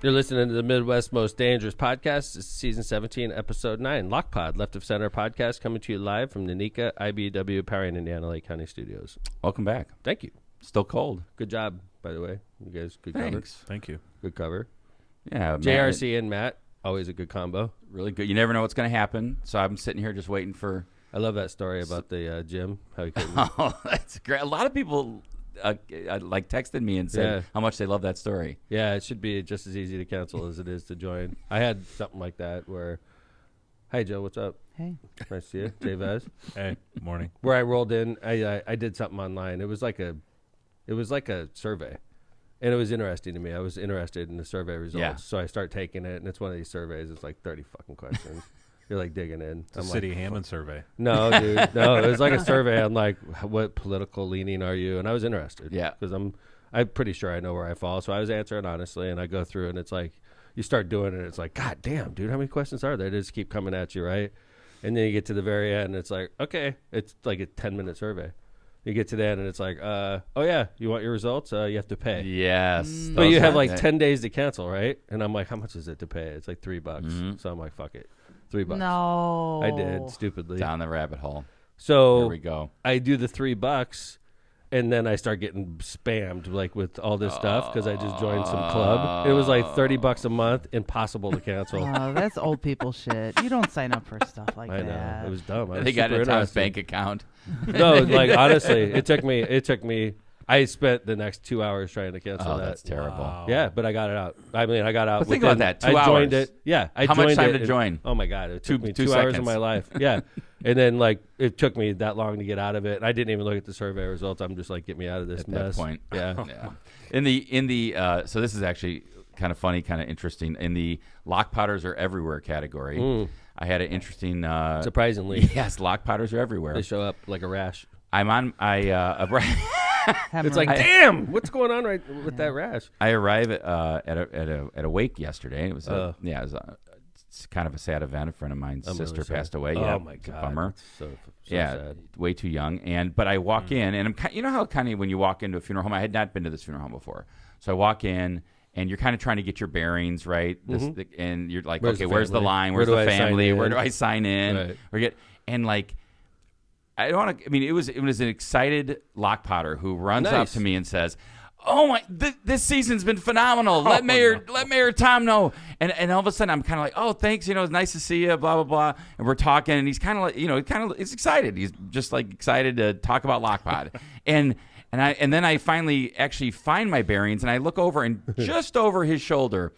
You're listening to the Midwest Most Dangerous Podcast. This is Season 17, Episode 9. Lockpod, Left of Center podcast, coming to you live from the NECA IBW Powering Indiana Lake County Studios. Welcome back. Thank you. Still cold. Good job, by the way. You guys, good Thanks. cover. Thank you. Good cover. Yeah, JRC and Matt, always a good combo. Really good. You never know what's going to happen, so I'm sitting here just waiting for... I love that story about the gym. How he couldn't. Oh, that's great. A lot of people... texted me and said how much they love that story. Yeah, it should be just as easy to cancel as it is to join. I had something like that where, hey Joe, what's up? Hey, nice to see you, Jay Vaz. Hey, morning. Where I rolled in, I did something online. It was like a survey, and it was interesting to me. I was interested in the survey results, so I start taking it, and it's one of these surveys. It's like 30 fucking questions. You're like digging in. It's a City Hammond survey. No, dude. No, it was like a survey on like what political leaning are you? And I was interested. Yeah. Because I'm pretty sure I know where I fall. So I was answering honestly, and I go through and it's like you start doing it. It's like, God damn, dude, how many questions are there? They just keep coming at you, right? And then you get to the very end, and it's like, okay, it's like a 10-minute survey. You get to the end, and it's like, oh yeah, you want your results? You have to pay. Yes. But you have like 10 days to cancel, right? And I'm like, how much is it to pay? It's like $3. Mm-hmm. So I'm like, fuck it. $3. no. I did, stupidly. Down the rabbit hole. So here we go. I do the $3, and then I start getting spammed like with all this stuff because I just joined some club. It was like $30 a month, impossible to cancel. Oh, that's old people shit. You don't sign up for stuff like I that. know, it was dumb. I was They got super a Tom's interested. bank account. No, like honestly, it took me. I spent the next 2 hours trying to cancel that. That's terrible. Wow. Yeah, but I got it out. I mean, I got out. But think about that, 2 I joined hours. it. Yeah, I How joined much time it to join? Oh my god, it took me 2 2 hours of seconds. my life. Yeah, and then like it took me that long to get out of it. And I didn't even look at the survey results. I'm just like, get me out of this At mess. that point. Yeah. Yeah. In the so this is actually kind of funny, kind of interesting. In the lock potters are everywhere category, I had an interesting. Surprisingly, yes, lock potters are everywhere. they show up like a rash. I'm on. It's like, damn, what's going on right with that rash? I arrived at a wake yesterday. It was it's kind of a sad event. A friend of mine's I'm sister really sorry. passed away. Oh Yeah, my it's a god, bummer. It's so Yeah, sad. way too young. But I walk in, and you know how kind of when you walk into a funeral home. I had not been to this funeral home before, so I walk in. And you're kind of trying to get your bearings, right? And you're like, Where's okay, the where's the family? line? Where Where's do the I sign family? in? Where do I sign in? Right. And like, I don't want to. I mean, it was an excited lock potter who runs up Nice. to me and says, "Oh my, this season's been phenomenal. Let Mayor Tom know." And all of a sudden, I'm kind of like, "Oh, thanks. You know, it's nice to see you." Blah blah blah. And we're talking, and he's kind of like, he's excited. He's just like excited to talk about Lockpod. And then I finally actually find my bearings, and I look over, and just over his shoulder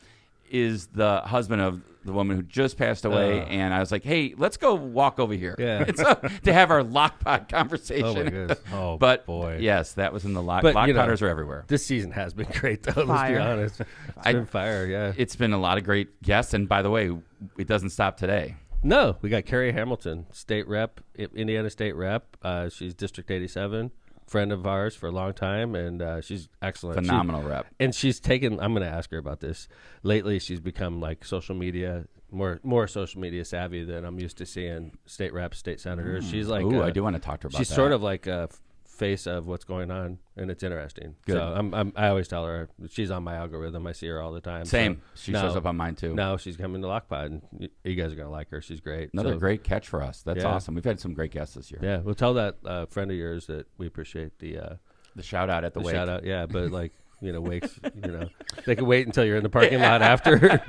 is the husband of the woman who just passed away. And I was like, "Hey, let's go walk over here." Yeah. And so, to have our Lockpod conversation. Oh my goodness. Oh, But boy. yes, that was in the lock. But, Lock you know, potters are everywhere. This season has been great, though. Let's be Fire. honest. It's been fire, yeah. It's been a lot of great guests, and by the way, it doesn't stop today. No, we got Carey Hamilton, state rep, Indiana state rep. She's District 87, friend of ours for a long time, and she's excellent. Phenomenal rep. And she's taken, I'm going to ask her about this. Lately, she's become like social media, more social media savvy than I'm used to seeing state reps, state senators. She's like, Ooh, I do want to talk to her about she's that. sort of like a face of what's going on, and it's interesting. Good. So I always tell her, she's on my algorithm. I see her all the time. Same. So She now- shows up on mine too. Now she's coming to Lockpod, and you guys are going to like her. She's great. Another So, great catch for us. That's Yeah. awesome. We've had some great guests this year. Yeah, we'll tell that friend of yours that we appreciate the shout out at the wake. shout out. Yeah, but like, wakes, they can wait until you're in the parking lot after.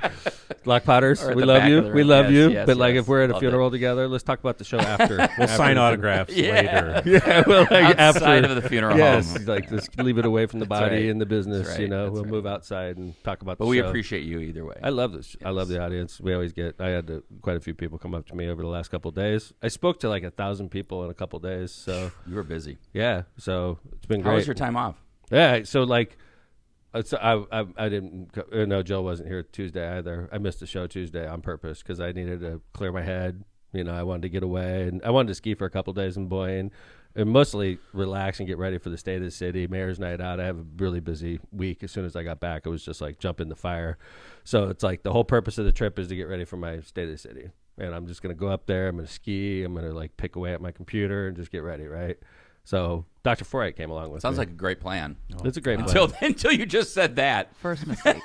Lock Potters, Or at we the love back you. of the We room. love Yes, you. yes, But like, yes. if we're at a Loved funeral together, let's talk about the show after. We'll sign autographs Yeah. later. Yeah, well, like Outside after of the funeral yes, home. like just leave it away from the That's body right. and the business. That's right. That's We'll right. move outside and talk about But the we show. appreciate you either way. I love this. I love the audience. We always get. I had quite a few people come up to me over the last couple of days. I spoke to like 1,000 people in a couple of days. So You were busy. yeah, so it's been How great. was your time off? Yeah, so like, I didn't. No, Joe wasn't here Tuesday either. I missed the show Tuesday on purpose because I needed to clear my head. I wanted to get away, and I wanted to ski for a couple days in Boyne, and mostly relax and get ready for the state of the city. Mayor's night out. I have a really busy week. As soon as I got back, it was just like jump in the fire. So it's like the whole purpose of the trip is to get ready for my state of the city, and I'm just gonna go up there. I'm gonna ski. I'm gonna like pick away at my computer and just get ready, right? So Dr. Foreit came along with Sounds me. like a great plan. It's a great plan. Until you just said that. First mistake.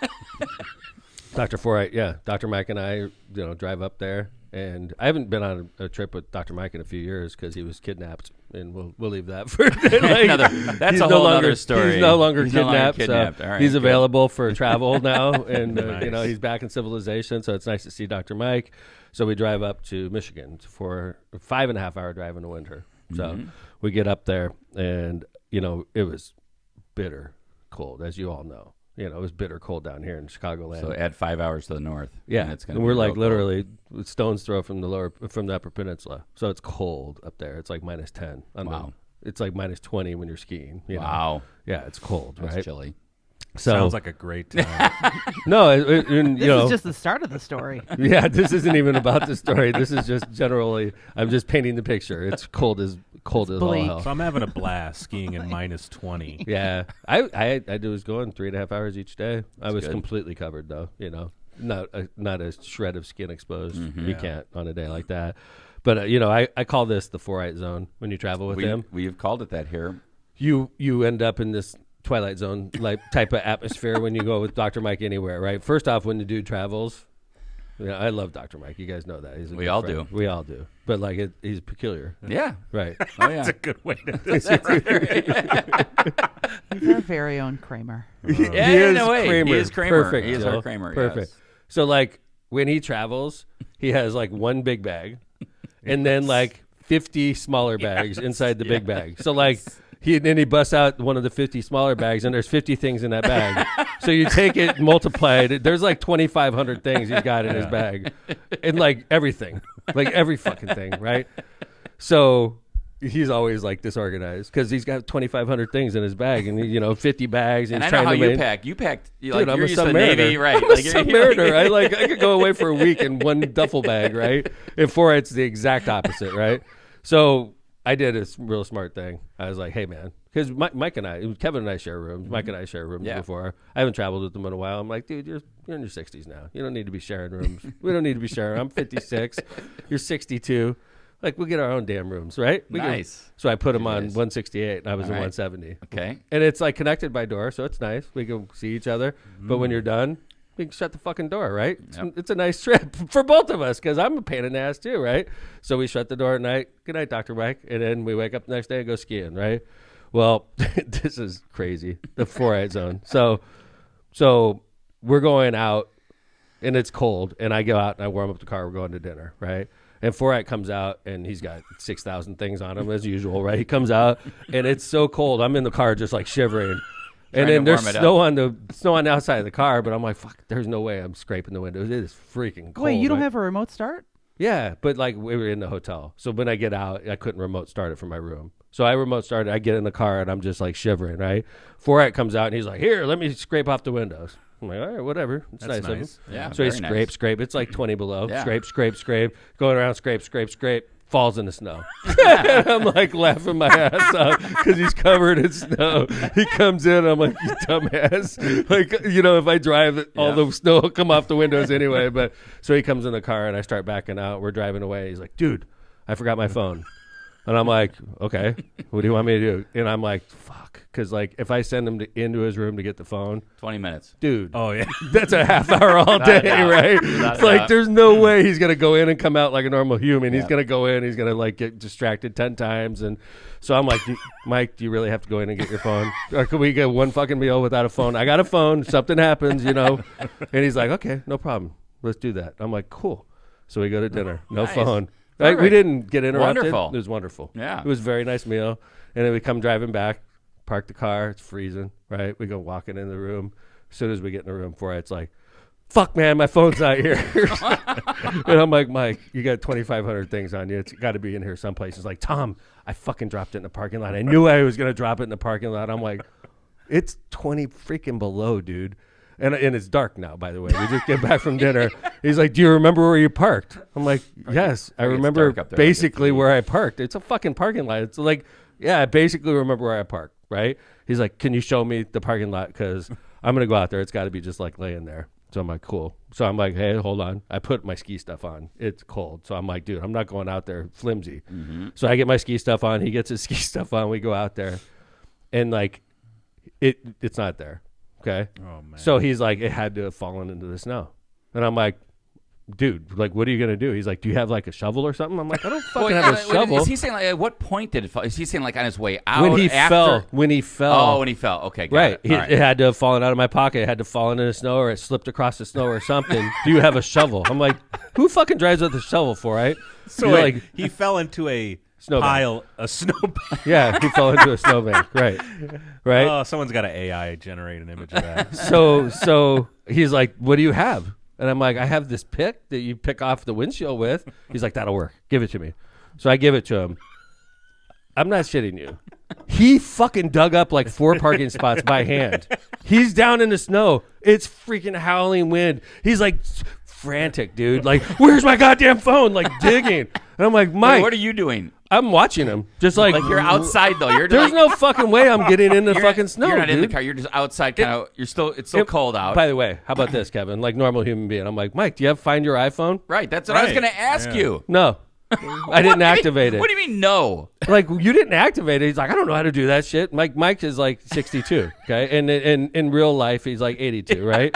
Dr. Foreit, yeah. Dr. Mike and I, drive up there. And I haven't been on a trip with Dr. Mike in a few years because he was kidnapped. And we'll leave that for that's a whole other story. He's no longer kidnapped. All right, he's good. available for travel now. And, Nice. he's back in civilization. So it's nice to see Dr. Mike. So we drive up to Michigan for a 5.5-hour drive in the winter. So we get up there and, it was bitter cold, as you all know. It was bitter cold down here in Chicagoland. So add 5 hours to the north. Yeah, and it's gonna and be we're real like cold. literally stone's throw from the upper peninsula. So it's cold up there. It's like -10. Wow. It's like -20 when you're skiing. You know? Wow. Yeah, it's cold, That's right? chilly. So Sounds like a great time. no, This is just the start of the story. yeah, this isn't even about the story. This is just generally. I'm just painting the picture. It's cold as all bleak. hell. So I'm having a blast skiing in -20. Yeah, I was going 3.5 hours each day. I was good. completely covered though. Not a shred of skin exposed. You Yeah. can't on a day like that. But I call this the Foreit zone when you travel with him. We've called it that here. You end up in this Twilight Zone like type of atmosphere when you go with Dr. Mike anywhere, right? First off, when the dude travels, I love Dr. Mike. You guys know that. He's a We good all friend. do. We all do. But like he's peculiar, Yeah. right? Oh yeah. That's a good way to describe He's our very own Kramer. Yeah, He in is a way. Kramer. He is Kramer. Perfect, He is Joe. our Kramer. Perfect. Yes. So like when he travels, he has like one big bag, and then like 50 smaller bags inside the big bag. So like he busts out one of the 50 smaller bags, and there's 50 things in that bag. So you take it, multiply it. There's like 2,500 things he's got in his bag, and like everything, like every fucking thing, right? So he's always like disorganized because he's got 2,500 things in his bag, and 50 bags. And, And I he's know trying how to you main- pack. You packed. Dude, Like, I'm you're a used to the submariner. Navy, right? I'm a submariner. I go away for a week in one duffel bag, right? And Foreit's the exact opposite, right? So I did a real smart thing. I was like, hey, man, because Mike and I, Kevin and I share rooms. Mike and I share rooms Yeah. before. I haven't traveled with them in a while. I'm like, dude, you're in your 60s now. You don't need to be sharing rooms. We don't need to be sharing. I'm 56. You're 62. Like, we'll get our own damn rooms, right? Nice. So I put him on Nice. 168, and I was All in right. 170. Okay. And it's like connected by door, so it's nice. We can see each other. But when you're done, we can shut the fucking door, right? Yep. It's a nice trip for both of us because I'm a pain in the ass too, right? So we shut the door at night. Good night, Dr. Mike. And then we wake up the next day and go skiing, right? Well, this is crazy. The Foreit zone. So we're going out and it's cold, and I go out and I warm up the car. We're going to dinner, right? And Foreit comes out, and he's got 6,000 things on him as usual, right? He comes out, and it's so cold. I'm in the car just like shivering. And then there's snow on the outside of the car, but I'm like, fuck, there's no way I'm scraping the windows. It is freaking cold. Wait, you don't right? have a remote start? Yeah, but like we were in the hotel. So when I get out, I couldn't remote start it from my room. So I remote started, I get in the car, and I'm just like shivering, right? Foreit comes out, and he's like, here, let me scrape off the windows. I'm like, all right, whatever. It's That's nice of him. nice. Yeah. So he very nice. scrape. It's like 20 below. Yeah. Scrape. Going around, scrape. Falls in the snow. I'm like laughing my ass off because he's covered in snow. He comes in. I'm like, you dumbass. Like, if I drive, all the snow will come off the windows anyway. But so he comes in the car, and I start backing out. We're driving away. He's like, dude, I forgot my phone. And I'm like, okay, what do you want me to do? And I'm like, fuck. Because, like, if I send him into his room to get the phone, 20 minutes. dude, Oh, yeah. that's a half hour all day, doubt. right? Not It's a like, doubt. there's no way he's going to go in and come out like a normal human. He's Yeah. going to go in, he's going to, like, get distracted 10 times. And so I'm like, Mike, do you really have to go in and get your phone? Or can we get one fucking meal without a phone? I got a phone. Something happens, And he's like, okay, no problem. Let's do that. I'm like, cool. So we go to dinner. No Nice. phone. Right? We Perfect. didn't get interrupted. Wonderful. It was wonderful. Yeah. It was a very nice meal. And then we come driving back, park the car. It's freezing, right? We go walking in the room. As soon as we get in the room for it, it's like, fuck, man, my phone's not here. And I'm like, Mike, you got 2,500 things on you. It's got to be in here someplace. He's like, Tom, I fucking dropped it in the parking lot. I knew I was going to drop it in the parking lot. I'm like, it's 20 freaking below, dude. And it's dark now, by the way. We just get back from dinner. He's like, do you remember where you parked? I'm like, yes, I It's remember dark up there. I basically get to where I parked. It's a fucking parking lot. It's like, yeah, I basically remember where I parked, right? He's like, can you show me the parking lot? Because I'm going to go out there. It's got to be just like laying there. So I'm like, cool. So I'm like, hey, hold on. I put my ski stuff on. It's cold. So I'm like, dude, I'm not going out there flimsy. Mm-hmm. So I get my ski stuff on. He gets his ski stuff on. We go out there. And like, it's not there. Okay. Oh, man. So he's like, it had to have fallen into the snow. And I'm like, dude, like, what are you going to do? He's like, do you have like a shovel or something? I'm like, I don't fucking Well, have a shovel. Is he saying like at what point did it fall? Is he saying like on his way out? When he fell. Oh, when he fell. Okay, got Right. it. All right. It had to have fallen out of my pocket. It had to fall into the snow, or it slipped across the snow or something. Do you have a shovel? I'm like, who fucking drives with a shovel for, right? So You're wait, like, he fell into a Snowbank. pile, a snowbank. yeah, he fell into a snowbank. Right. Right. Oh, someone's got an AI generate an image of that. So he's like, what do you have? And I'm like, I have this pick that you pick off the windshield with. He's like, that'll work. Give it to me. So I give it to him. I'm not shitting you. He fucking dug up like 4 parking spots by hand. He's down in the snow. It's freaking howling wind. He's like frantic, dude. Like, where's my goddamn phone? Like digging. And I'm like, Mike. Wait, what are you doing? I'm watching him. Just like Like you're outside though. You're There's like, no fucking way I'm getting in the fucking snow. You're not dude. in the car. You're just outside. Kind of. You're still. It's still cold out. By the way, how about this, Kevin? Like normal human being. I'm like, Mike, do you have Find Your iPhone? Right. That's what I was Right. going to ask Yeah. you. No. I didn't activate it. What do you mean no? Like, you didn't activate it. He's like, I don't know how to do that shit. Mike is like 62, okay? And in real life, he's like 82, right?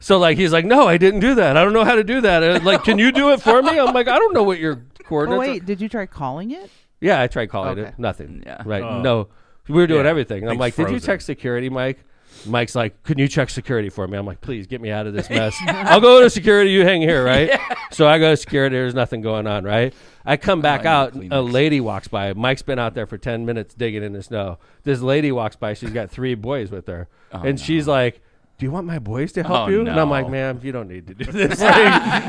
So, like, he's like, no, I didn't do that. I don't know how to do that. Like, can you do it for me? I'm like, I don't know what your coordinates Oh, are. wait, did you try calling it? Yeah, I tried calling Okay. it. Nothing. Yeah. Right. Oh. No. We were doing Yeah. everything. I'm Thing's like, did you frozen. check security, Mike? Mike's like, can you check security for me? I'm like, please get me out of this mess. I'll go to security. You hang here, right? Yeah. So I go to security. There's nothing going on, right? I come back I out. need A Kleenex. lady walks by. Mike's been out there for 10 minutes digging in the snow. This lady walks by. She's got 3 boys with her. And she's like, do you want my boys to help Oh, you? And I'm no. like, ma'am, you don't need to do this. Like,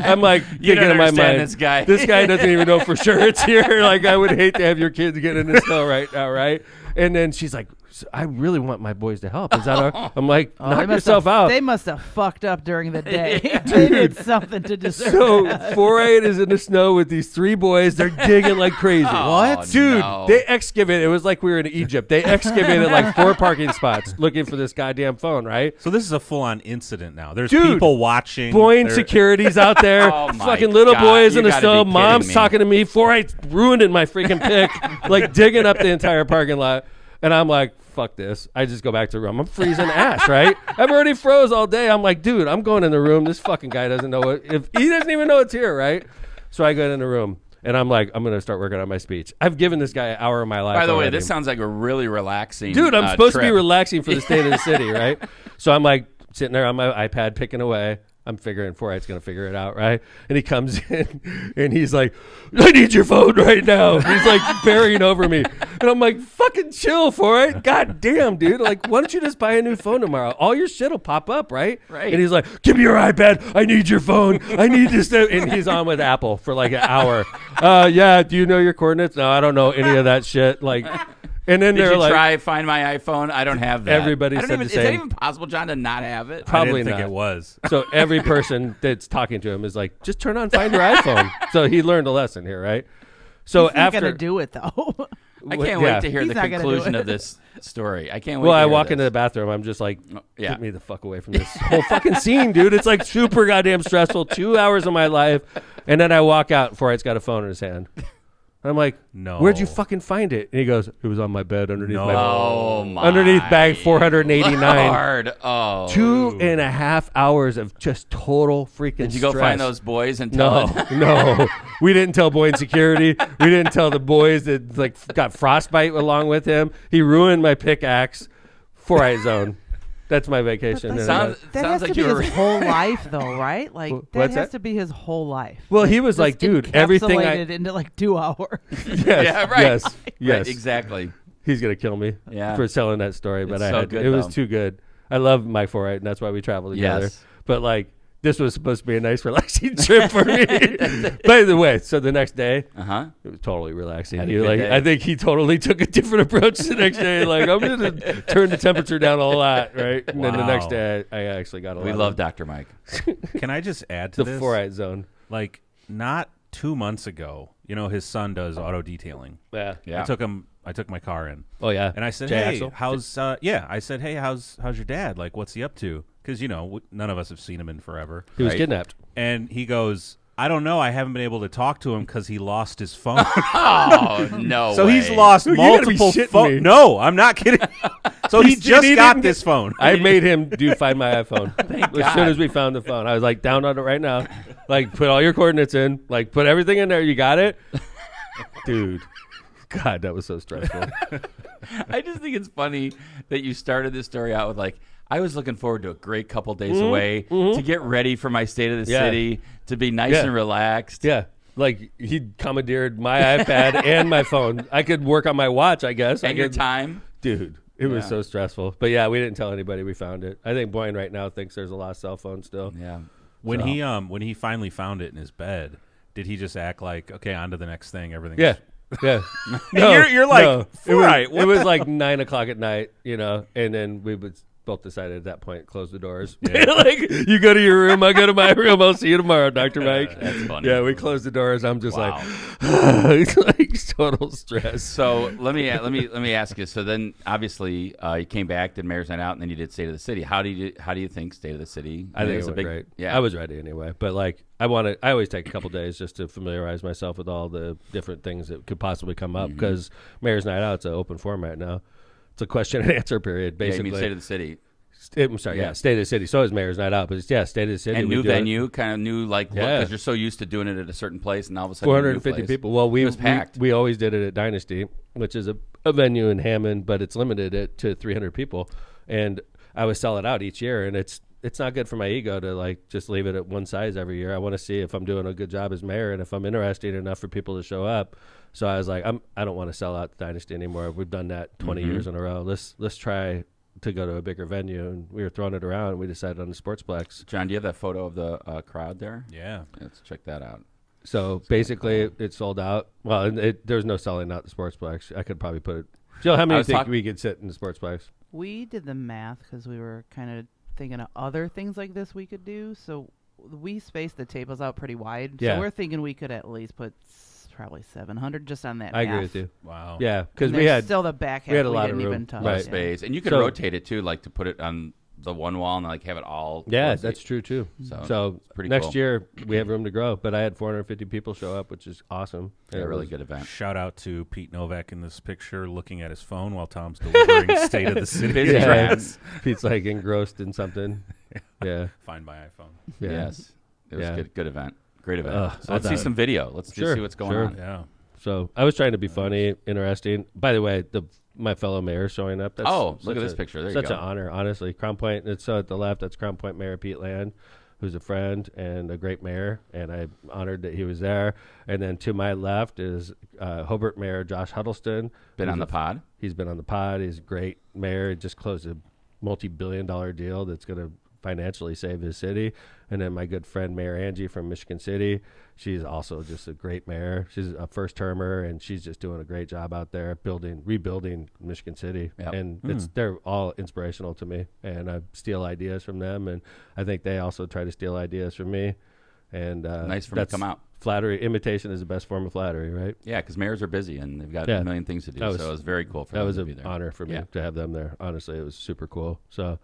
I'm like, You thinking don't in my understand mind, this guy. This guy doesn't even know for sure it's here. Like, I would hate to have your kids get in the snow right now, right? And then she's like, I really want my boys to help. Is that all? I'm like, Oh, they knock must yourself have, out. They must have fucked up during the day. They did something to deserve So that. Foreit is in the snow with these 3 boys. They're digging like crazy. What? Dude, No. they excavated. It was like we were in Egypt. They excavated like 4 parking spots looking for this goddamn phone, right? So this is a full-on incident now. There's Dude, people watching. Boeing They're- security's out there. Oh my Fucking little God, boys you in the gotta snow. be Mom's kidding me. talking to me. Foreight's ruining my freaking pick. Like digging up the entire parking lot. And I'm like, fuck this. I just go back to the room. I'm freezing ass, right? I've already froze all day. I'm like, dude, I'm going in the room. This fucking guy doesn't know what, if he doesn't even know it's here, right? So I go in the room and I'm like, I'm going to start working on my speech. I've given this guy an hour of my life. By the way, already. this sounds like a really relaxing. Dude, I'm supposed to be trip. relaxing for the state of the city, right? So I'm like sitting there on my iPad picking away. I'm figuring Foreight's going to figure it out, right? And he comes in and he's like, I need your phone right now. He's like burying over me. And I'm like, fucking chill, Foreit. God damn, dude. Like, why don't you just buy a new phone tomorrow? All your shit will pop up, right? Right. And he's like, give me your iPad. I need your phone. I need this. And he's on with Apple for like an hour. Yeah, do you know your coordinates? No, I don't know any of that shit. Like, and then Did they're you like, try Find My iPhone? I don't have that. Everybody I don't said even, the Is that same. even possible, John, to not have it? I Probably didn't think not. it was. So every person that's talking to him is like, just turn on Find Your iPhone. So he learned a lesson here, right? So He's not after gonna do it though. I can't yeah. wait to hear He's the not gonna do conclusion it. of this story. I can't wait. Well, to I hear walk this. into the bathroom. I'm just like, Yeah. get me the fuck away from this whole fucking scene, dude. It's like super goddamn stressful. 2 hours of my life, and then I walk out. Foreight's got a phone in his hand. I'm like, No. where'd you fucking find it? And he goes, it was on my bed underneath No. my Oh my! underneath bag 489. Lord. Oh. 2.5 hours of just total freaking. Did you go stress. find those boys and tell No, them? no. We didn't tell Boeing security. We didn't tell the boys that like got frostbite along with him. He ruined my pickaxe. Foreit zone. That's my vacation. That Sounds has sounds to like be you were. his whole life, though, right? Like What's that has that? to be his whole life. Well, he was Just like, dude, everything I encapsulated into like 2 hours. yes, Yeah, right. yes, Right, yes. exactly. He's gonna kill me Yeah. for telling that story, but It's I so had to. good, It was though. too good. I love Mike Foreit, and that's why we travel together. Yes. But like, this was supposed to be a nice, relaxing trip for me. By the way, so the next day, Uh huh. it was totally relaxing. Had a He, good like, day. I think he totally took a different approach the next day. Like, I'm going to turn the temperature down a lot, right? And then the next Wow. day, I actually got a lot. We love Dr. Mike. Can I just add to the this? Foreit zone. Like, not 2 months ago, his son does auto detailing. Yeah. Yeah. I took my car in. Oh yeah. And I said, Jay "Hey, Axel? how's I said, "Hey, how's your dad? Like, what's he up to?" Because none of us have seen him in forever. He was Right. kidnapped. And he goes, "I don't know. I haven't been able to talk to him because he lost his phone." Oh no! So he's way. lost You gotta be multiple shitting me. phones. No, I'm not kidding. So he just got this phone. I made him find my iPhone. Thank As God. soon as we found the phone, I was like, download it right now. Like, put all your coordinates in. Like, put everything in there. You got it? Dude. God, that was so stressful. I just think it's funny that you started this story out with like, I was looking forward to a great couple days away to get ready for my state of the city, to be nice and relaxed. Yeah. Like, he commandeered my iPad and my phone. I could work on my watch, I guess. And your time. Dude, it was so stressful. But, yeah, we didn't tell anybody we found it. I think Boyne right now thinks there's a lost cell phone still. Yeah. When he finally found it in his bed, did he just act like, okay, on to the next thing, everything? Yeah. Yeah. You're like, right. It was like 9 o'clock at night, and then we would both decided at that point close the doors. Yeah. Like, you go to your room, I go to my room. I'll see you tomorrow, Dr. Mike. That's funny. Yeah, we closed the doors. I'm just like, it's like total stress. So let me ask you. So then, obviously, you came back, did Mayor's Night Out, and then you did State of the City. How do you think State of the City? I think it was great. Yeah, I was ready anyway. But like, I always take a couple days just to familiarize myself with all the different things that could possibly come up because Mayor's Night Out, it's an open format now. It's a question and answer period, basically. Yeah, you mean State of the City. I'm sorry, State of the City. So is Mayor's Night Out, but it's State of the City. And new venue, kind of new, like, because you're so used to doing it at a certain place, and all of a sudden 450 people. Well, it was packed. We always did it at Dynasty, which is a venue in Hammond, but it's limited to 300 people. And I would sell it out each year, and it's not good for my ego to like just leave it at one size every year. I want to see if I'm doing a good job as mayor and if I'm interesting enough for people to show up. So I was like, I don't want to sell out the Dynasty anymore. We've done that 20 years in a row. Let's try to go to a bigger venue, and we were throwing it around, and we decided on the Sportsplex. John, do you have that photo of the crowd there? Yeah. Let's check that out. So basically, it sold out. Well, there's no selling out the Sportsplex. I could probably put it. Jill, how many do you think we could sit in the Sportsplex? We did the math because we were kind of thinking of other things like this we could do. So we spaced the tables out pretty wide. Yeah. So we're thinking we could at least put probably 700 just on that. I half. agree with you. Wow. Yeah, because And we had still the back half. we had a lot of didn't room. even touch. Right. Space, and you could rotate it too, like to put it on the one wall and like have it all. Yeah, towards that's true too. So it's pretty next cool. year we have room to grow, but I had 450 people show up, which is awesome. Yeah, a really good event. Shout out to Pete Novak in this picture looking at his phone while Tom's delivering State of the City. Busy tracks. Pete's like engrossed in something. Yeah. Find my iPhone. Yeah. Yes, it was a good event. Great event. So I let's see thought- some video. Let's just see what's going on. Yeah. So I was trying to be funny, interesting. By the way, my fellow mayor showing up. That's Look at this picture. There you go. Such an honor, honestly. Crown Point. It's at the left. That's Crown Point Mayor Pete Land, who's a friend and a great mayor, and I'm honored that he was there. And then to my left is Hobart Mayor Josh Huddleston. Been on the pod. He's been on the pod. He's a great mayor. He just closed a multi-billion-dollar deal that's going to financially save his city. And then my good friend Mayor Angie from Michigan City, she's also just a great mayor. She's a first termer, and she's just doing a great job out there rebuilding Michigan City. Yep. And they're all inspirational to me, and I steal ideas from them, and I think they also try to steal ideas from me. And Nice for me to come out. Flattery, imitation is the best form of flattery, right? Yeah, because mayors are busy and they've got a million things to do. So it was very cool for them to be there. That was an honor for me to have them there. Honestly, it was super cool. So,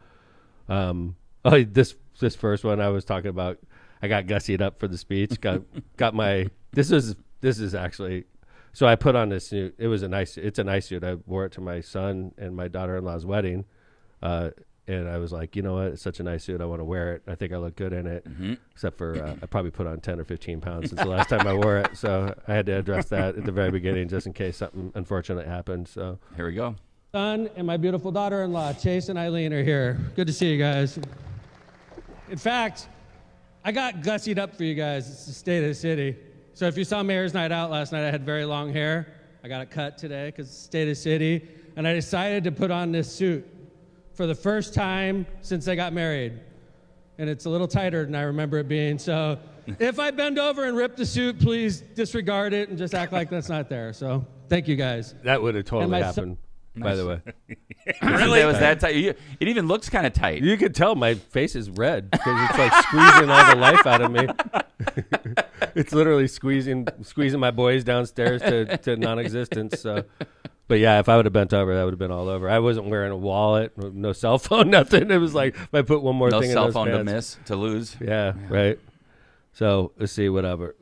this first one I was talking about, I got gussied up for the speech. Got my this is actually. So I put on this suit. It's a nice suit. I wore it to my son and my daughter-in-law's wedding. And I was like, you know what? It's such a nice suit. I want to wear it. I think I look good in it. Except for I probably put on 10 or 15 pounds since the last time I wore it. So I had to address that at the very beginning just in case something unfortunate happened. So here we go. Son and my beautiful daughter-in-law, Chase and Eileen, are here. Good to see you guys. In fact, I got gussied up for you guys. It's the State of the City. So if you saw Mayor's Night Out last night, I had very long hair. I got it cut today because it's State of the City. And I decided to put on this suit for the first time since I got married. And it's a little tighter than I remember it being. So if I bend over and rip the suit, please disregard it and just act like that's not there. So thank you guys. that would have totally my happened, by the way. Really? That was that tight? It even looks kind of tight. You could tell my face is red because it's like squeezing all the life out of me. It's literally squeezing my boys downstairs to non-existence. So. But yeah, if I would have bent over, that would have been all over. I wasn't wearing a wallet, no cell phone, nothing. It was like if I put one more no thing in cell those phone pants. to lose. Yeah, right. So let's see, whatever.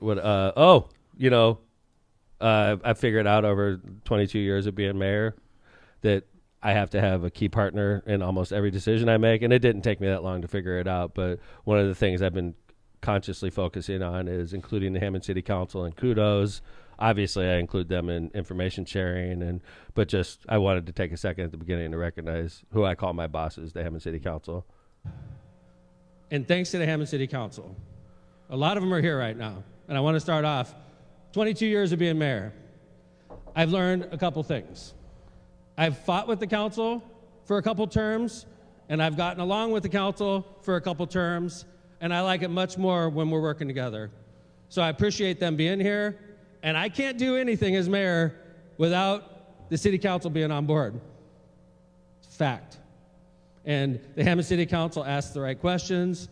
I figured out over 22 years of being mayor that I have to have a key partner in almost every decision I make, and it didn't take me that long to figure it out. But one of the things I've been consciously focusing on is including the Hammond City Council and kudos. Obviously, I include them in information sharing, but just I wanted to take a second at the beginning to recognize who I call my bosses, the Hammond City Council. And thanks to the Hammond City Council. A lot of them are here right now. And I want to start off, 22 years of being mayor. I've learned a couple things. I've fought with the council for a couple terms, and I've gotten along with the council for a couple terms, and I like it much more when we're working together. So I appreciate them being here, and I can't do anything as mayor without the city council being on board. It's a fact. And the Hammond City Council asks the right questions.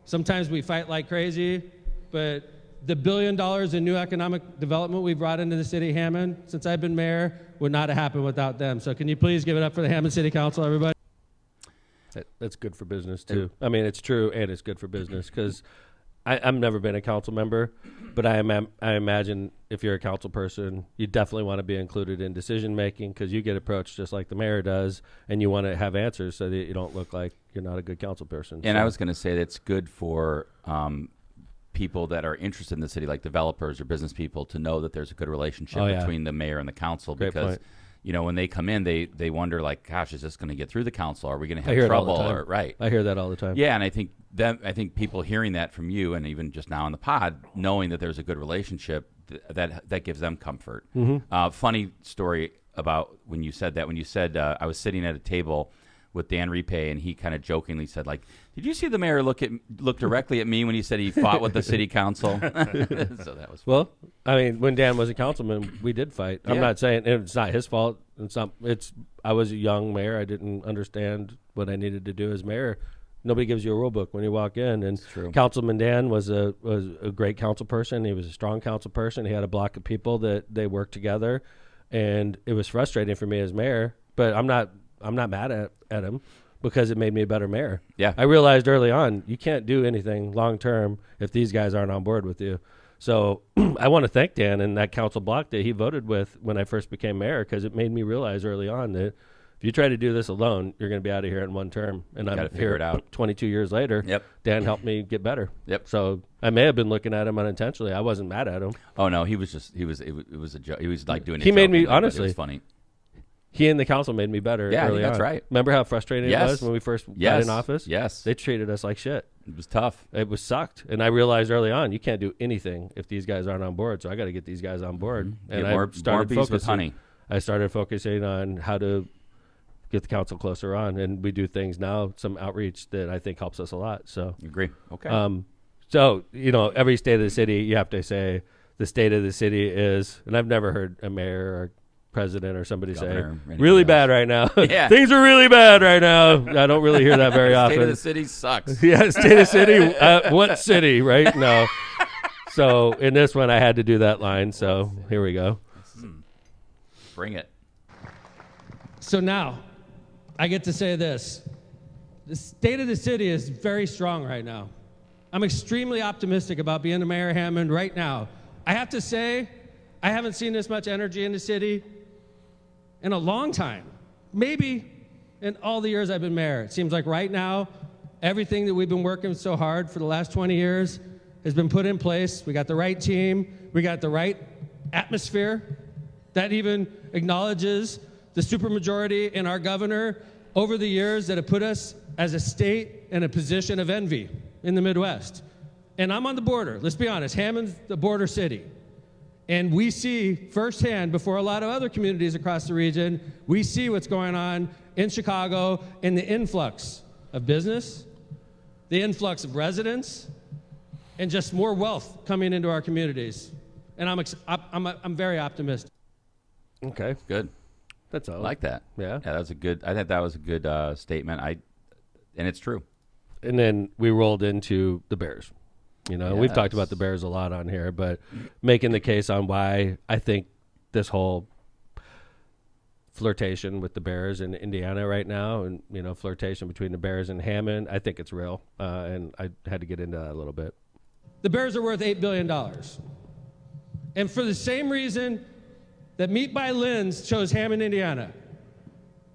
Sometimes we fight like crazy, but the $1 billion in new economic development we brought into the city of Hammond since I've been mayor would not have happened without them. So can you please give it up for the Hammond City Council, everybody? That's good for business, too. I mean, it's true, and it's good for business, because I've never been a council member, but I imagine if you're a council person, you definitely want to be included in decision-making, because you get approached just like the mayor does, and you want to have answers so that you don't look like you're not a good council person. And so. I was going to say that's good for people that are interested in the city, like developers or business people, to know that there's a good relationship between the mayor and the council. Great because point. you know, when they come in, they wonder, like, gosh, is this going to get through the council? Are we going to have trouble? Or, right. I hear that all the time. Yeah, and I think people hearing that from you, and even just now on the pod, knowing that there's a good relationship, that gives them comfort. Mm-hmm. Funny story about when you said that. When you said I was sitting at a table with Dan Repay, and he kind of jokingly said, like, did you see the mayor look directly at me when he said he fought with the city council? So that was funny. Well, I mean, when Dan was a councilman, we did fight. I'm Yeah. not saying it's not his fault. I was a young mayor. I didn't understand what I needed to do as mayor. Nobody gives you a rule book when you walk in. And true. Councilman Dan was a great council person. He was a strong council person. He had a block of people that they worked together, and it was frustrating for me as mayor. But I'm not mad at him, because it made me a better mayor. Yeah. I realized early on, you can't do anything long term if these guys aren't on board with you. So I want to thank Dan and that council block that he voted with when I first became mayor, because it made me realize early on that if you try to do this alone, you're going to be out of here in one term. And I'm Gotta figure here it out. 22 years later. Yep. Dan helped me get better. Yep. So I may have been looking at him unintentionally. I wasn't mad at him. Oh no, it was a joke. He was like doing it. He made me- jokingly, but honestly, it was funny. He and the council made me better Yeah, I early think that's on. right. Remember how frustrating Yes. it was when we first got Yes. in office? Yes. They treated us like shit. It was tough. It was sucked. And I realized early on, you can't do anything if these guys aren't on board. So I got to get these guys on board. And Get more bees with honey. I started focusing on how to get the council closer on. And we do things now, some outreach that I think helps us a lot. So, Agree. Okay. so, you know, every state of the city, you have to say the state of the city is, and I've never heard a mayor or president or somebody Governor, say, anything really else. bad right now. Yeah. Things are really bad right now. I don't really hear that very often. State of the city sucks. Yeah, state of city. What city, right? No. So in this one, I had to do that line. So here we go. Bring it. So now, I get to say this. The state of the city is very strong right now. I'm extremely optimistic about being the mayor of Hammond right now. I have to say, I haven't seen this much energy in the city in a long time. Maybe in all the years I've been mayor. It seems like right now, everything that we've been working so hard for the last 20 years has been put in place. We got the right team. We got the right atmosphere that even acknowledges the supermajority in our governor over the years that have put us as a state in a position of envy in the Midwest. And I'm on the border. Let's be honest. Hammond's the border city. And we see firsthand, before a lot of other communities across the region, we see what's going on in Chicago and the influx of business, the influx of residents, and just more wealth coming into our communities. And I'm very optimistic. Okay. Good. That's all. I like that. Yeah. That was a good. I think that was a good statement. And it's true. And then we rolled into the Bears. You know, we've talked Yes. about the Bears a lot on here, but making the case on why I think this whole flirtation with the Bears in Indiana right now, and, you know, flirtation between the Bears and Hammond, I think it's real. And I had to get into that a little bit. The Bears are worth $8 billion. And for the same reason that Meat by Lynn's chose Hammond, Indiana,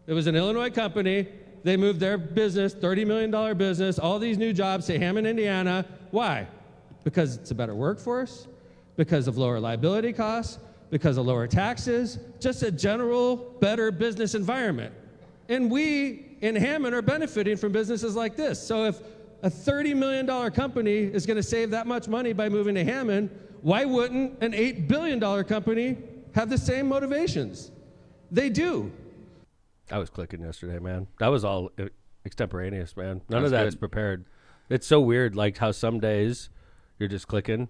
It was an Illinois company. They moved their business, $30 million business, all these new jobs to Hammond, Indiana. Why? Because it's a better workforce, because of lower liability costs, because of lower taxes, just a general better business environment. And we in Hammond are benefiting from businesses like this. So if a $30 million company is going to save that much money by moving to Hammond, why wouldn't an $8 billion company have the same motivations? They do. I was clicking yesterday, man. That was all extemporaneous, man. None of That's that's good. prepared. It's so weird, like how some days you're just clicking,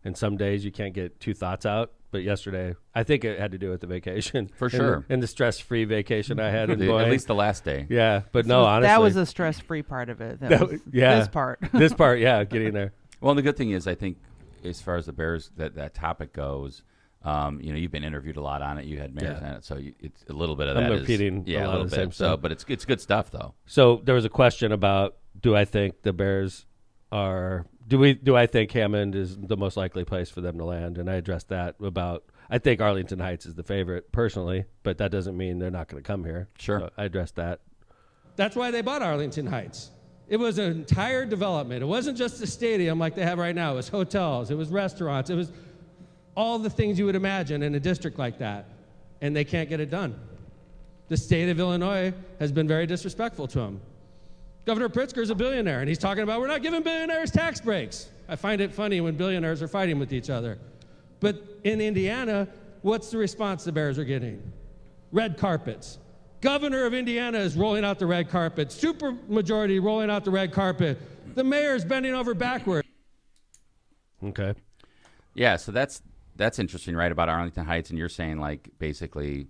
and some days you can't get two thoughts out. But yesterday, I think it had to do with the vacation. For sure. And the stress-free vacation I had in At going. least the last day. Yeah, but no, honestly. That was the stress-free part of it. That was yeah. this part. This part, yeah, getting there. Well, the good thing is, I think, as far as the Bears that topic goes, you've been interviewed a lot on it. You had Mayor's on it, so it's a little bit of I'm that. repeating a lot of the same stuff. But it's good stuff, though. So there was a question about, do I think the Bears are? Do I think Hammond is the most likely place for them to land? And I addressed that about. I think Arlington Heights is the favorite personally, but that doesn't mean they're not going to come here. Sure. So I addressed that. That's why they bought Arlington Heights. It was an entire development. It wasn't just a stadium like they have right now. It was hotels. It was restaurants. It was all the things you would imagine in a district like that. And they can't get it done. The state of Illinois has been very disrespectful to them. Governor Pritzker's a billionaire, and he's talking about we're not giving billionaires tax breaks. I find it funny when billionaires are fighting with each other. But in Indiana, what's the response the Bears are getting? Red carpets. Governor of Indiana is rolling out the red carpet. Supermajority rolling out the red carpet. The mayor's bending over backward. Okay. Yeah, so that's interesting, right, about Arlington Heights, and you're saying, like, basically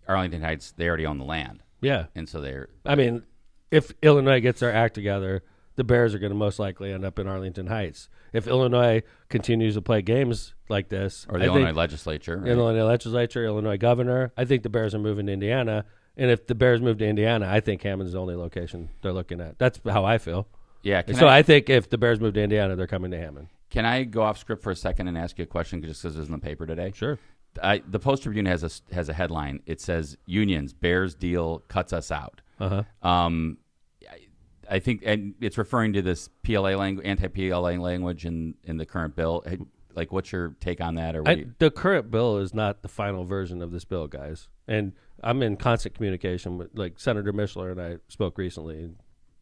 Arlington Heights, they already own the land. Yeah. And so they're... I mean, if Illinois gets their act together, the Bears are going to most likely end up in Arlington Heights. If Illinois continues to play games like this, Or the Illinois legislature. Right? Illinois legislature, Illinois governor, I think the Bears are moving to Indiana. And if the Bears move to Indiana, I think Hammond's the only location they're looking at. That's how I feel. Yeah. I think if the Bears move to Indiana, they're coming to Hammond. Can I go off script for a second and ask you a question just because it's in the paper today? Sure. The Post-Tribune has a headline. It says, Unions, Bears deal cuts us out. Uh-huh. I think, and it's referring to this PLA language, anti-PLA language in the current bill. Like, what's your take on that? Or the current bill is not the final version of this bill, guys. And I'm in constant communication with, like, Senator Mishler and I spoke recently.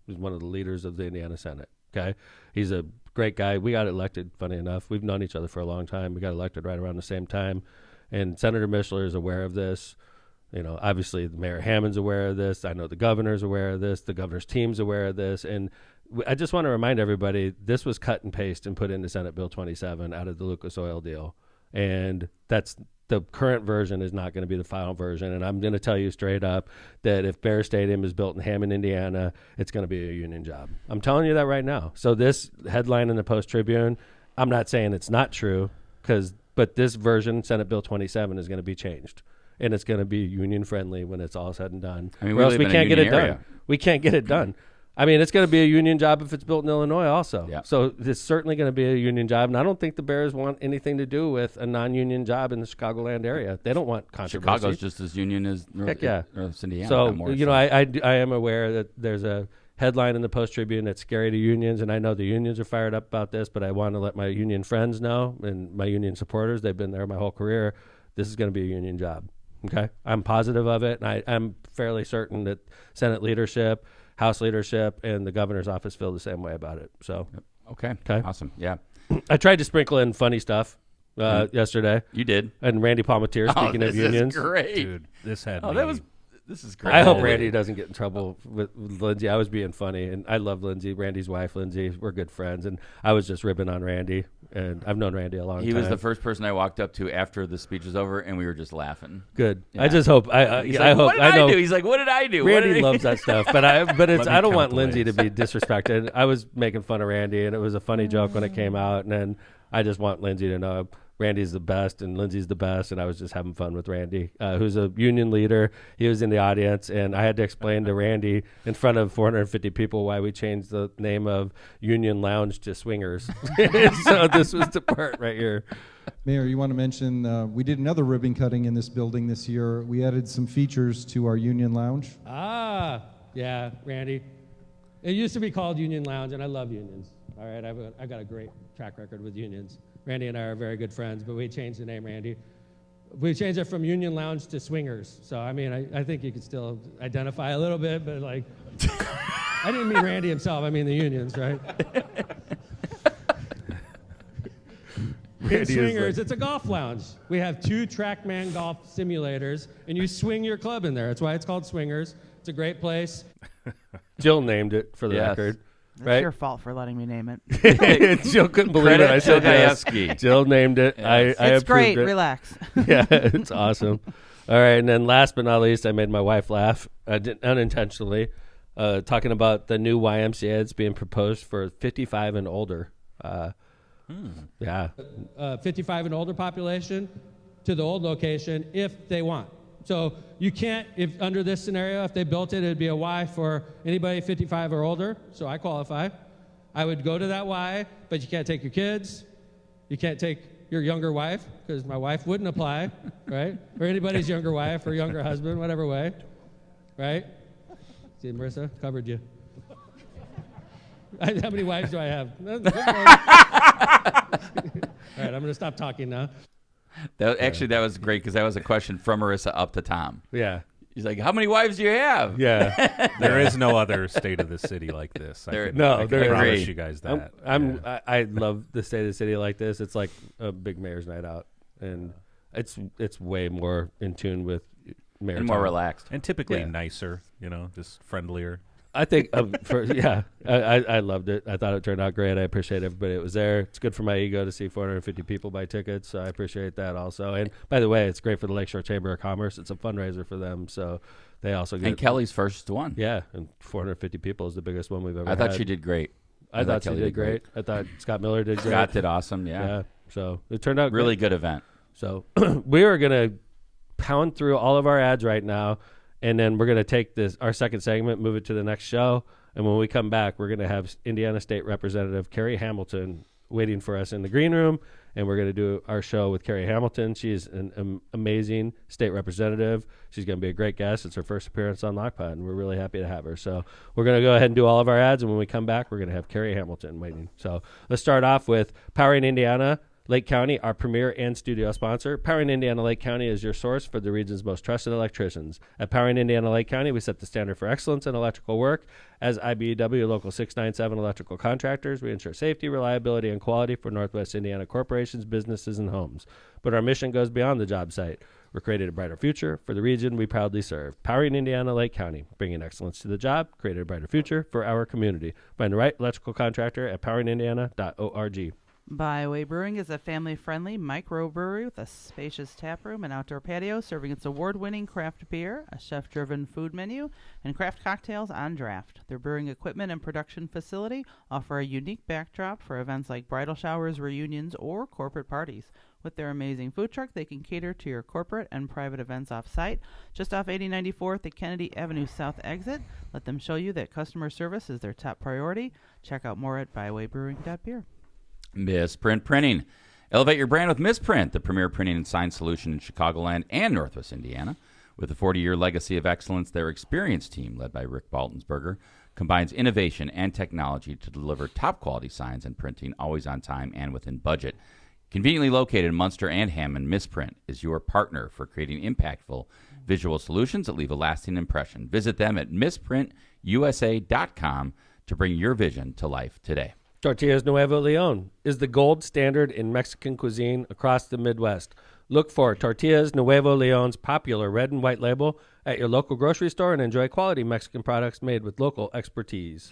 He's one of the leaders of the Indiana Senate. Okay, he's a great guy. We got elected, funny enough. We've known each other for a long time. We got elected right around the same time. And Senator Mishler is aware of this. You know, obviously, the Mayor Hammond's aware of this. I know the governor's aware of this. The governor's team's aware of this. And I just want to remind everybody, this was cut and paste and put into Senate Bill 27 out of the Lucas Oil deal. And that's the current version is not going to be the final version. And I'm going to tell you straight up that if Bear Stadium is built in Hammond, Indiana, it's going to be a union job. I'm telling you that right now. So this headline in the Post-Tribune, I'm not saying it's not true, but this version, Senate Bill 27, is going to be changed. And it's going to be union friendly when it's all said and done. I mean, or else we can't get it area. done. We can't get it done. I mean, it's going to be a union job if it's built in Illinois also. Yeah. So it's certainly going to be a union job. And I don't think the Bears want anything to do with a non-union job in the Chicagoland area. They don't want controversy. Chicago's just as union as Heck yeah. North Indiana. So, more, I am aware that there's a headline in the Post-Tribune that's scary to unions, and I know the unions are fired up about this, but I want to let my union friends know and my union supporters, they've been there my whole career, this is going to be a union job. Okay? I'm positive of it, and I'm fairly certain that Senate leadership, House leadership, and the governor's office feel the same way about it. So, Okay. Awesome. Yeah. I tried to sprinkle in funny stuff yesterday. You did. And Randy Palmetier, speaking of unions. Is great. Dude, this had me. This is great. I hope Randy doesn't get in trouble with Lindsay. I was being funny, and I love Lindsay, Randy's wife, Lindsay. We're good friends, and I was just ribbing on Randy, and I've known Randy a long time. He was the first person I walked up to after the speech was over, and we were just laughing. Good. Yeah. I just hope. I Like, hope. what did I know. Do? He's like, what did I do? Randy loves that stuff, but it's. me I don't count want the Lindsay ways. to be disrespected. I was making fun of Randy, and it was a funny joke when it came out, and then I just want Lindsay to know Randy's the best and Lindsay's the best, and I was just having fun with Randy, who's a union leader. He was in the audience, and I had to explain to Randy in front of 450 people why we changed the name of Union Lounge to Swingers. So this was the part right here. Mayor, you want to mention, we did another ribbon cutting in this building this year. We added some features to our Union Lounge. Ah, yeah, Randy. It used to be called Union Lounge, and I love unions. All right, I've got a great track record with unions. Randy and I are very good friends, but we changed the name, Randy. We changed it from Union Lounge to Swingers. So, I mean, I think you could still identify a little bit, but, like, I didn't mean Randy himself. I mean the unions, right? In Swingers, it's a golf lounge. We have 2 TrackMan golf simulators, and you swing your club in there. That's why it's called Swingers. It's a great place. Jill named it for the record. That's right? your fault for letting me name it. Jill couldn't believe it. I said yes. Jill named it. Yes. I It's great. it. Relax. Yeah, it's awesome. All right, and then last but not least, I made my wife laugh unintentionally, talking about the new YMCA that's being proposed for 55 and older. Yeah. 55 and older population to the old location if they want. So you can't, if under this scenario, if they built it, it'd be a Y for anybody 55 or older. So I qualify. I would go to that Y, but you can't take your kids. You can't take your younger wife because my wife wouldn't apply, right? Or anybody's younger wife or younger husband, whatever way, right? See, Marissa, covered you. How many wives do I have? All right, I'm going to stop talking now. That was great because that was a question from Marissa up to Tom. Yeah. He's like, how many wives do you have? Yeah. There is no other state of the city like this. I there promise is. you guys that. I love the state of the city like this. It's like a big mayor's night out, and it's way more in tune with mayor and more time. relaxed and typically nicer, just friendlier. I think, I loved it. I thought it turned out great. I appreciate everybody that was there. It's good for my ego to see 450 people buy tickets, so I appreciate that also. And by the way, it's great for the Lakeshore Chamber of Commerce. It's a fundraiser for them, so they also get... And Kelly's first one. Yeah, and 450 people is the biggest one we've ever had. I thought she did great. I thought she did great. I thought Scott Miller did great. Scott did awesome, yeah. So it turned out really great. Good event. So we are going to pound through all of our ads right now, and then we're going to take our second segment, move it to the next show. And when we come back, we're going to have Indiana State Representative Carey Hamilton waiting for us in the green room, and we're going to do our show with Carey Hamilton. She's an amazing state representative. She's going to be a great guest. It's her first appearance on Lockpod, and we're really happy to have her. So we're going to go ahead and do all of our ads, and when we come back, we're going to have Carey Hamilton waiting. So let's start off with Powering Indiana Lake County, our premier and studio sponsor. Powering Indiana Lake County is your source for the region's most trusted electricians. At Powering Indiana Lake County, we set the standard for excellence in electrical work. As IBEW Local 697 electrical contractors, we ensure safety, reliability, and quality for Northwest Indiana corporations, businesses, and homes. But our mission goes beyond the job site. We're creating a brighter future for the region we proudly serve. Powering Indiana Lake County, bringing excellence to the job, creating a brighter future for our community. Find the right electrical contractor at poweringindiana.org. Byway Brewing is a family-friendly microbrewery with a spacious tap room and outdoor patio serving its award-winning craft beer, a chef-driven food menu, and craft cocktails on draft. Their brewing equipment and production facility offer a unique backdrop for events like bridal showers, reunions, or corporate parties. With their amazing food truck, they can cater to your corporate and private events off-site. Just off 8094 at the Kennedy Avenue South exit, let them show you that customer service is their top priority. Check out more at bywaybrewing.beer. Misprint Printing. Elevate your brand with Misprint, the premier printing and sign solution in Chicagoland and Northwest Indiana. With a 40-year legacy of excellence, their experienced team, led by Rick Baltensberger, combines innovation and technology to deliver top-quality signs and printing always on time and within budget. Conveniently located in Munster and Hammond, Misprint is your partner for creating impactful visual solutions that leave a lasting impression. Visit them at misprintusa.com to bring your vision to life today. Tortillas Nuevo Leon is the gold standard in Mexican cuisine across the Midwest. Look for Tortillas Nuevo Leon's popular red and white label at your local grocery store and enjoy quality Mexican products made with local expertise.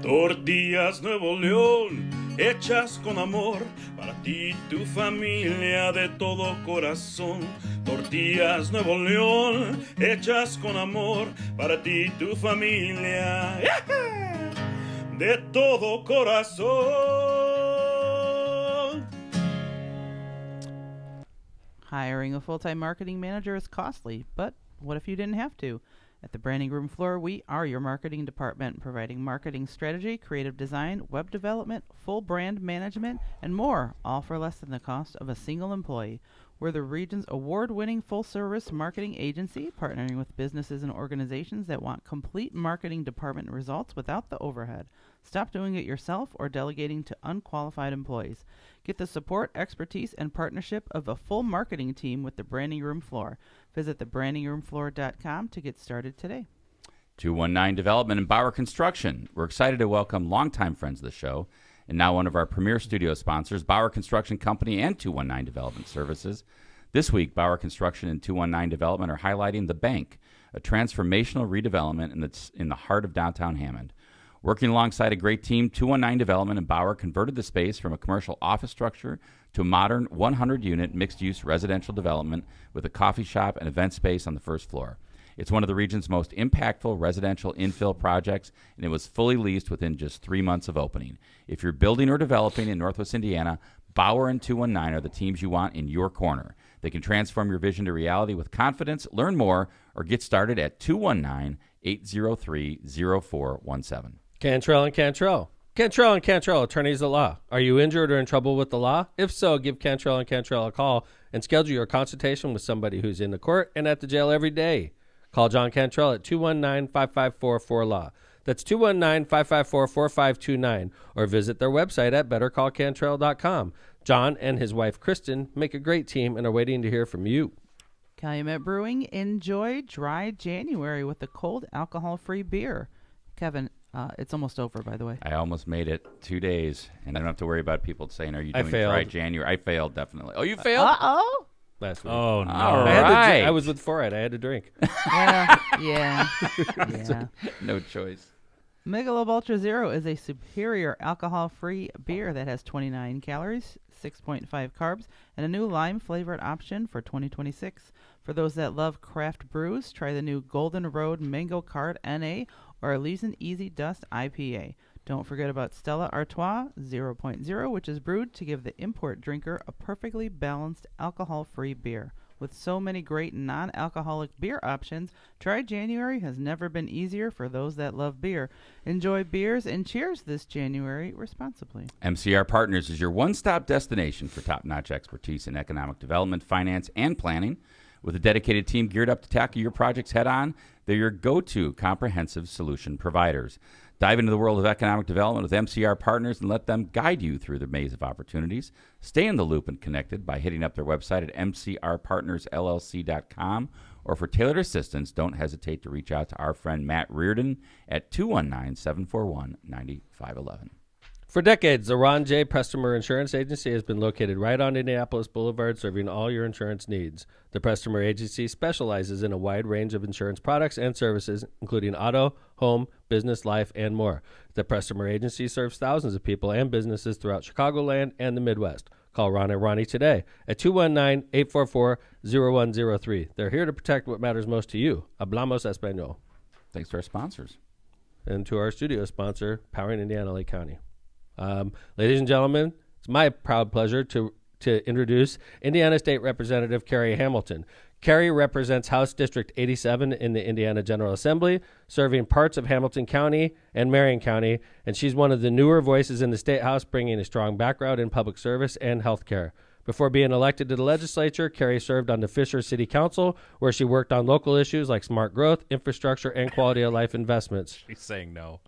Tortillas Nuevo León, hechas con amor, para ti y tu familia de todo corazón. Tortillas Nuevo León, hechas con amor, para ti y tu familia. ¡Yeah! De todo corazón. Hiring a full-time marketing manager is costly, but what if you didn't have to? At the Branding Room Floor, we are your marketing department, providing marketing strategy, creative design, web development, full brand management, and more, all for less than the cost of a single employee. We're the region's award-winning full-service marketing agency, partnering with businesses and organizations that want complete marketing department results without the overhead. Stop doing it yourself or delegating to unqualified employees. Get the support, expertise, and partnership of a full marketing team with the Branding Room Floor. Visit thebrandingroomfloor.com to get started today. 219 Development and Bauer Construction. We're excited to welcome longtime friends of the show and now one of our premier studio sponsors, Bauer Construction Company and 219 Development Services. This week, Bauer Construction and 219 Development are highlighting The Bank, a transformational redevelopment in the heart of downtown Hammond. Working alongside a great team, 219 Development and Bauer converted the space from a commercial office structure to a modern 100-unit mixed-use residential development with a coffee shop and event space on the first floor. It's one of the region's most impactful residential infill projects, and it was fully leased within just 3 months of opening. If you're building or developing in Northwest Indiana, Bauer and 219 are the teams you want in your corner. They can transform your vision to reality with confidence. Learn more or get started at 219-803-0417. Cantrell and Cantrell. Cantrell and Cantrell, attorneys at law. Are you injured or in trouble with the law? If so, give Cantrell and Cantrell a call and schedule your consultation with somebody who's in the court and at the jail every day. Call John Cantrell at 219-554-4LAW. That's 219-554-4529. Or visit their website at bettercallcantrell.com. John and his wife, Kristen, make a great team and are waiting to hear from you. Calumet Brewing, enjoy dry January with a cold alcohol-free beer. Kevin, it's almost over, by the way. I almost made it 2 days, and I don't have to worry about people saying, are you doing failed. dry January? I failed, definitely. Oh, you failed? Uh-oh. Last week. Oh, no. All I right. was with Foreit. I had to drink. Yeah. No choice. Michelob Ultra Zero is a superior alcohol-free beer that has 29 calories, 6.5 carbs, and a new lime-flavored option for 2026. For those that love craft brews, try the new Golden Road Mango Card NA or Elysian Easy Dust IPA. Don't forget about Stella Artois 0.0, which is brewed to give the import drinker a perfectly balanced alcohol-free beer. With so many great non-alcoholic beer options, Dry January has never been easier for those that love beer. Enjoy beers and cheers this January responsibly. MCR Partners is your one-stop destination for top-notch expertise in economic development, finance, and planning. With a dedicated team geared up to tackle your projects head-on, they're your go-to comprehensive solution providers. Dive into the world of economic development with MCR Partners and let them guide you through the maze of opportunities. Stay in the loop and connected by hitting up their website at mcrpartnersllc.com. Or for tailored assistance, don't hesitate to reach out to our friend Matt Reardon at 219-741-9511. For decades, the Ron J. Prestomer Insurance Agency has been located right on Indianapolis Boulevard, serving all your insurance needs. The Prestomer Agency specializes in a wide range of insurance products and services, including auto, home, business, life, and more. The Prestomer Agency serves thousands of people and businesses throughout Chicagoland and the Midwest. Call Ron and Ronnie today at 219-844-0103. They're here to protect what matters most to you. Hablamos Español. Thanks to our sponsors. And to our studio sponsor, Powering Indiana Lake County. Ladies and gentlemen, it's my proud pleasure to introduce Indiana State Representative Carey Hamilton. Carey represents House District 87 in the Indiana General Assembly, serving parts of Hamilton County and Marion County, and she's one of the newer voices in the State House, bringing a strong background in public service and health care. Before being elected to the legislature, Carey served on the Fisher City Council, where she worked on local issues like smart growth, infrastructure, and quality of life investments. She's saying no.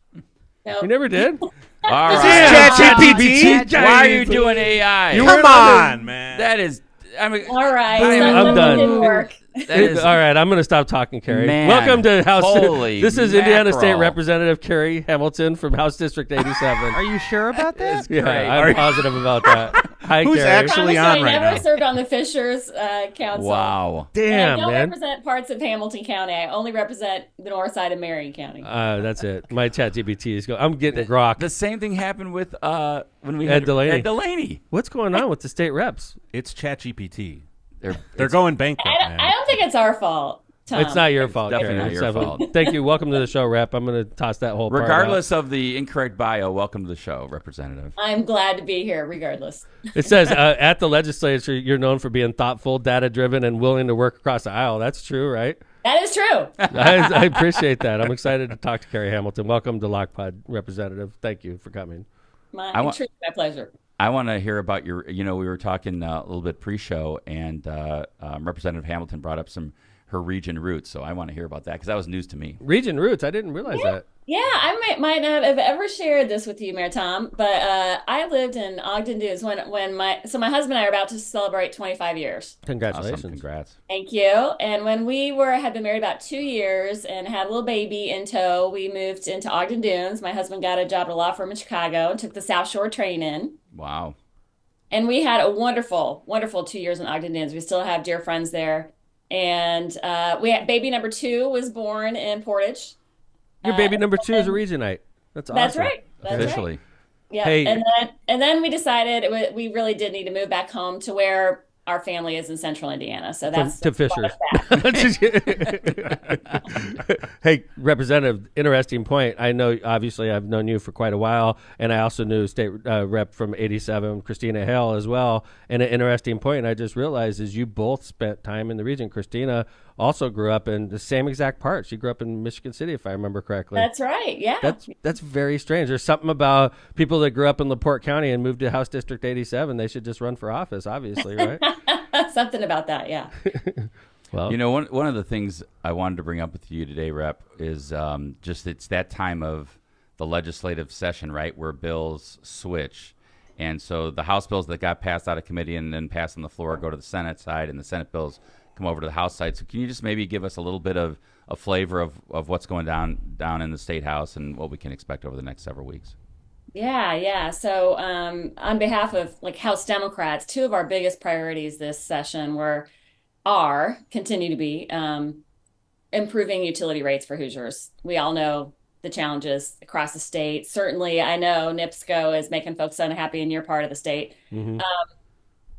No. You never did? All right. ChatGPT. Why are you doing AI? Come on, man. That is, I mean, All right. I'm done. Didn't work. that is, All right, I'm going to stop talking, Carey. Man, Welcome to House. holy This is Indiana State mackerel. Representative Carey Hamilton from House District 87. Are you sure about that? Yeah, great. I'm positive about that. Hi, Who's Carey. actually Promise on I right never now? served on the Fishers Council. wow. And I Damn, don't man. represent parts of Hamilton County. I only represent the north side of Marion County. That's it. My ChatGPT is going. I'm getting Grok. The same thing happened with when we Ed had Delaney. Ed Delaney. What's going on with the state reps? It's ChatGPT. They're They're going bankrupt, man. I don't think it's our fault, Tom. It's not your fault, definitely Carey. not It's your definitely- fault. Thank you. Welcome to the show, Rep. I'm going to toss that whole part out. regardless of the incorrect bio. Welcome to the show, Representative. I'm glad to be here, regardless. It says at the legislature, you're known for being thoughtful, data-driven, and willing to work across the aisle. That's true, right? That is true. I appreciate that. I'm excited to talk to Carey Hamilton. Welcome to Lockpod, Representative. Thank you for coming. Truly my pleasure. I want to hear about your, we were talking a little bit pre-show, and Representative Hamilton brought up her region roots. So I want to hear about that because that was news to me. Region roots? I didn't realize that. Yeah, I might not have ever shared this with you, Mayor Tom, but I lived in Ogden Dunes when my husband and I are about to celebrate 25 years. Congratulations. Awesome. Congrats. Thank you. And when we had been married about 2 years and had a little baby in tow, we moved into Ogden Dunes. My husband got a job at a law firm in Chicago and took the South Shore train in. Wow. And we had a wonderful, wonderful 2 years in Ogden Dunes. We still have dear friends there. And we had baby number 2 was born in Portage. Your baby number 2 is a Regionite. That's awesome. That's right. Officially. Right. Yeah. Hey. And then we decided we really did need to move back home to where our family is in central Indiana. So that's to Fishers. Hey, Representative, interesting point. I know, obviously, I've known you for quite a while, and I also knew State Rep from 87, Christina Hale, as well. And an interesting point I just realized is you both spent time in the region. Christina also grew up in the same exact part. She grew up in Michigan City, if I remember correctly. That's right. Yeah. That's very strange. There's something about people that grew up in LaPorte County and moved to House District 87. They should just run for office, obviously, right? Something about that, yeah. Well, one of the things I wanted to bring up with you today, Rep, is just it's that time of the legislative session, right, where bills switch. And so the House bills that got passed out of committee and then passed on the floor go to the Senate side, and the Senate bills come over to the House side. So can you just maybe give us a little bit of a flavor of what's going down in the State House and what we can expect over the next several weeks? Yeah. So on behalf of House Democrats, 2 of our biggest priorities this session continue to be improving utility rates for Hoosiers. We all know the challenges across the state. Certainly, I know NIPSCO is making folks unhappy in your part of the state. Mm-hmm.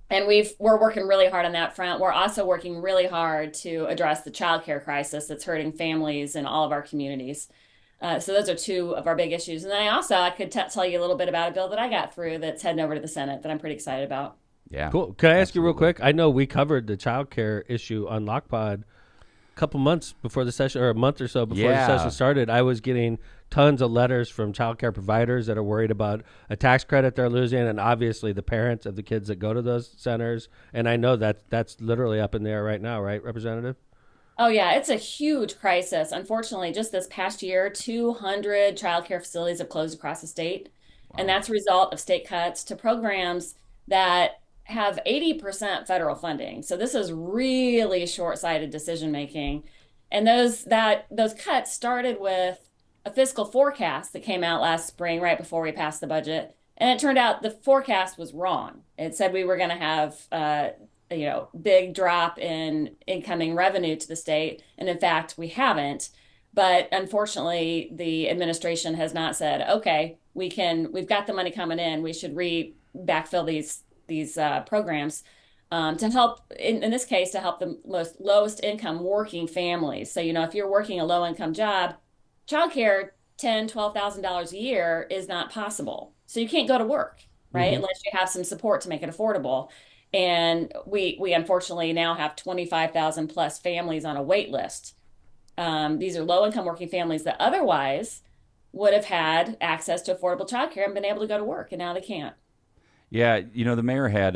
And we're working really hard on that front. We're also working really hard to address the childcare crisis that's hurting families in all of our communities. So those are 2 of our big issues. And then I could tell you a little bit about a bill that I got through that's heading over to the Senate that I'm pretty excited about. Yeah. Cool. Can I ask you real quick? I know we covered the childcare issue on Lockpod a couple months before the session, or a month or so before the session started. I was getting tons of letters from childcare providers that are worried about a tax credit they're losing, and obviously the parents of the kids that go to those centers. And I know that's literally up in the air right now, right, Representative? Oh, yeah, it's a huge crisis. Unfortunately, just this past year, 200 childcare facilities have closed across the state. Wow. And that's a result of state cuts to programs that have 80% federal funding. So this is really short-sighted decision-making. And those cuts started with a fiscal forecast that came out last spring, right before we passed the budget. And it turned out the forecast was wrong. It said we were going to have big drop in incoming revenue to the state. And in fact, we haven't. But unfortunately, the administration has not said, okay, we've got the money coming in. We should backfill these programs to help, in this case, to help the lowest income working families. So, if you're working a low income job, childcare, $10,000, $12,000 a year is not possible. So you can't go to work, right? Mm-hmm. Unless you have some support to make it affordable. And we unfortunately now have 25,000 plus families on a wait list. These are low-income working families that otherwise would have had access to affordable childcare and been able to go to work, and now they can't. Yeah, the mayor had,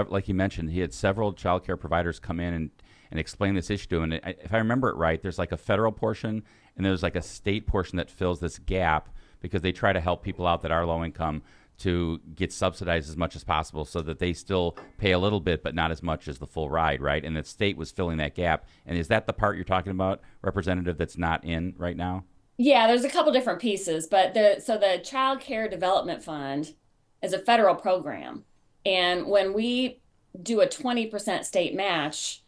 like you mentioned, he had several childcare providers come in and explain this issue to him. And if I remember it right, there's like a federal portion and there's like a state portion that fills this gap because they try to help people out that are low income to get subsidized as much as possible so that they still pay a little bit, but not as much as the full ride, right? And the state was filling that gap. And is that the part you're talking about, Representative, that's not in right now? Yeah, there's a couple different pieces, but the Child Care Development Fund is a federal program. And when we do a 20% state match,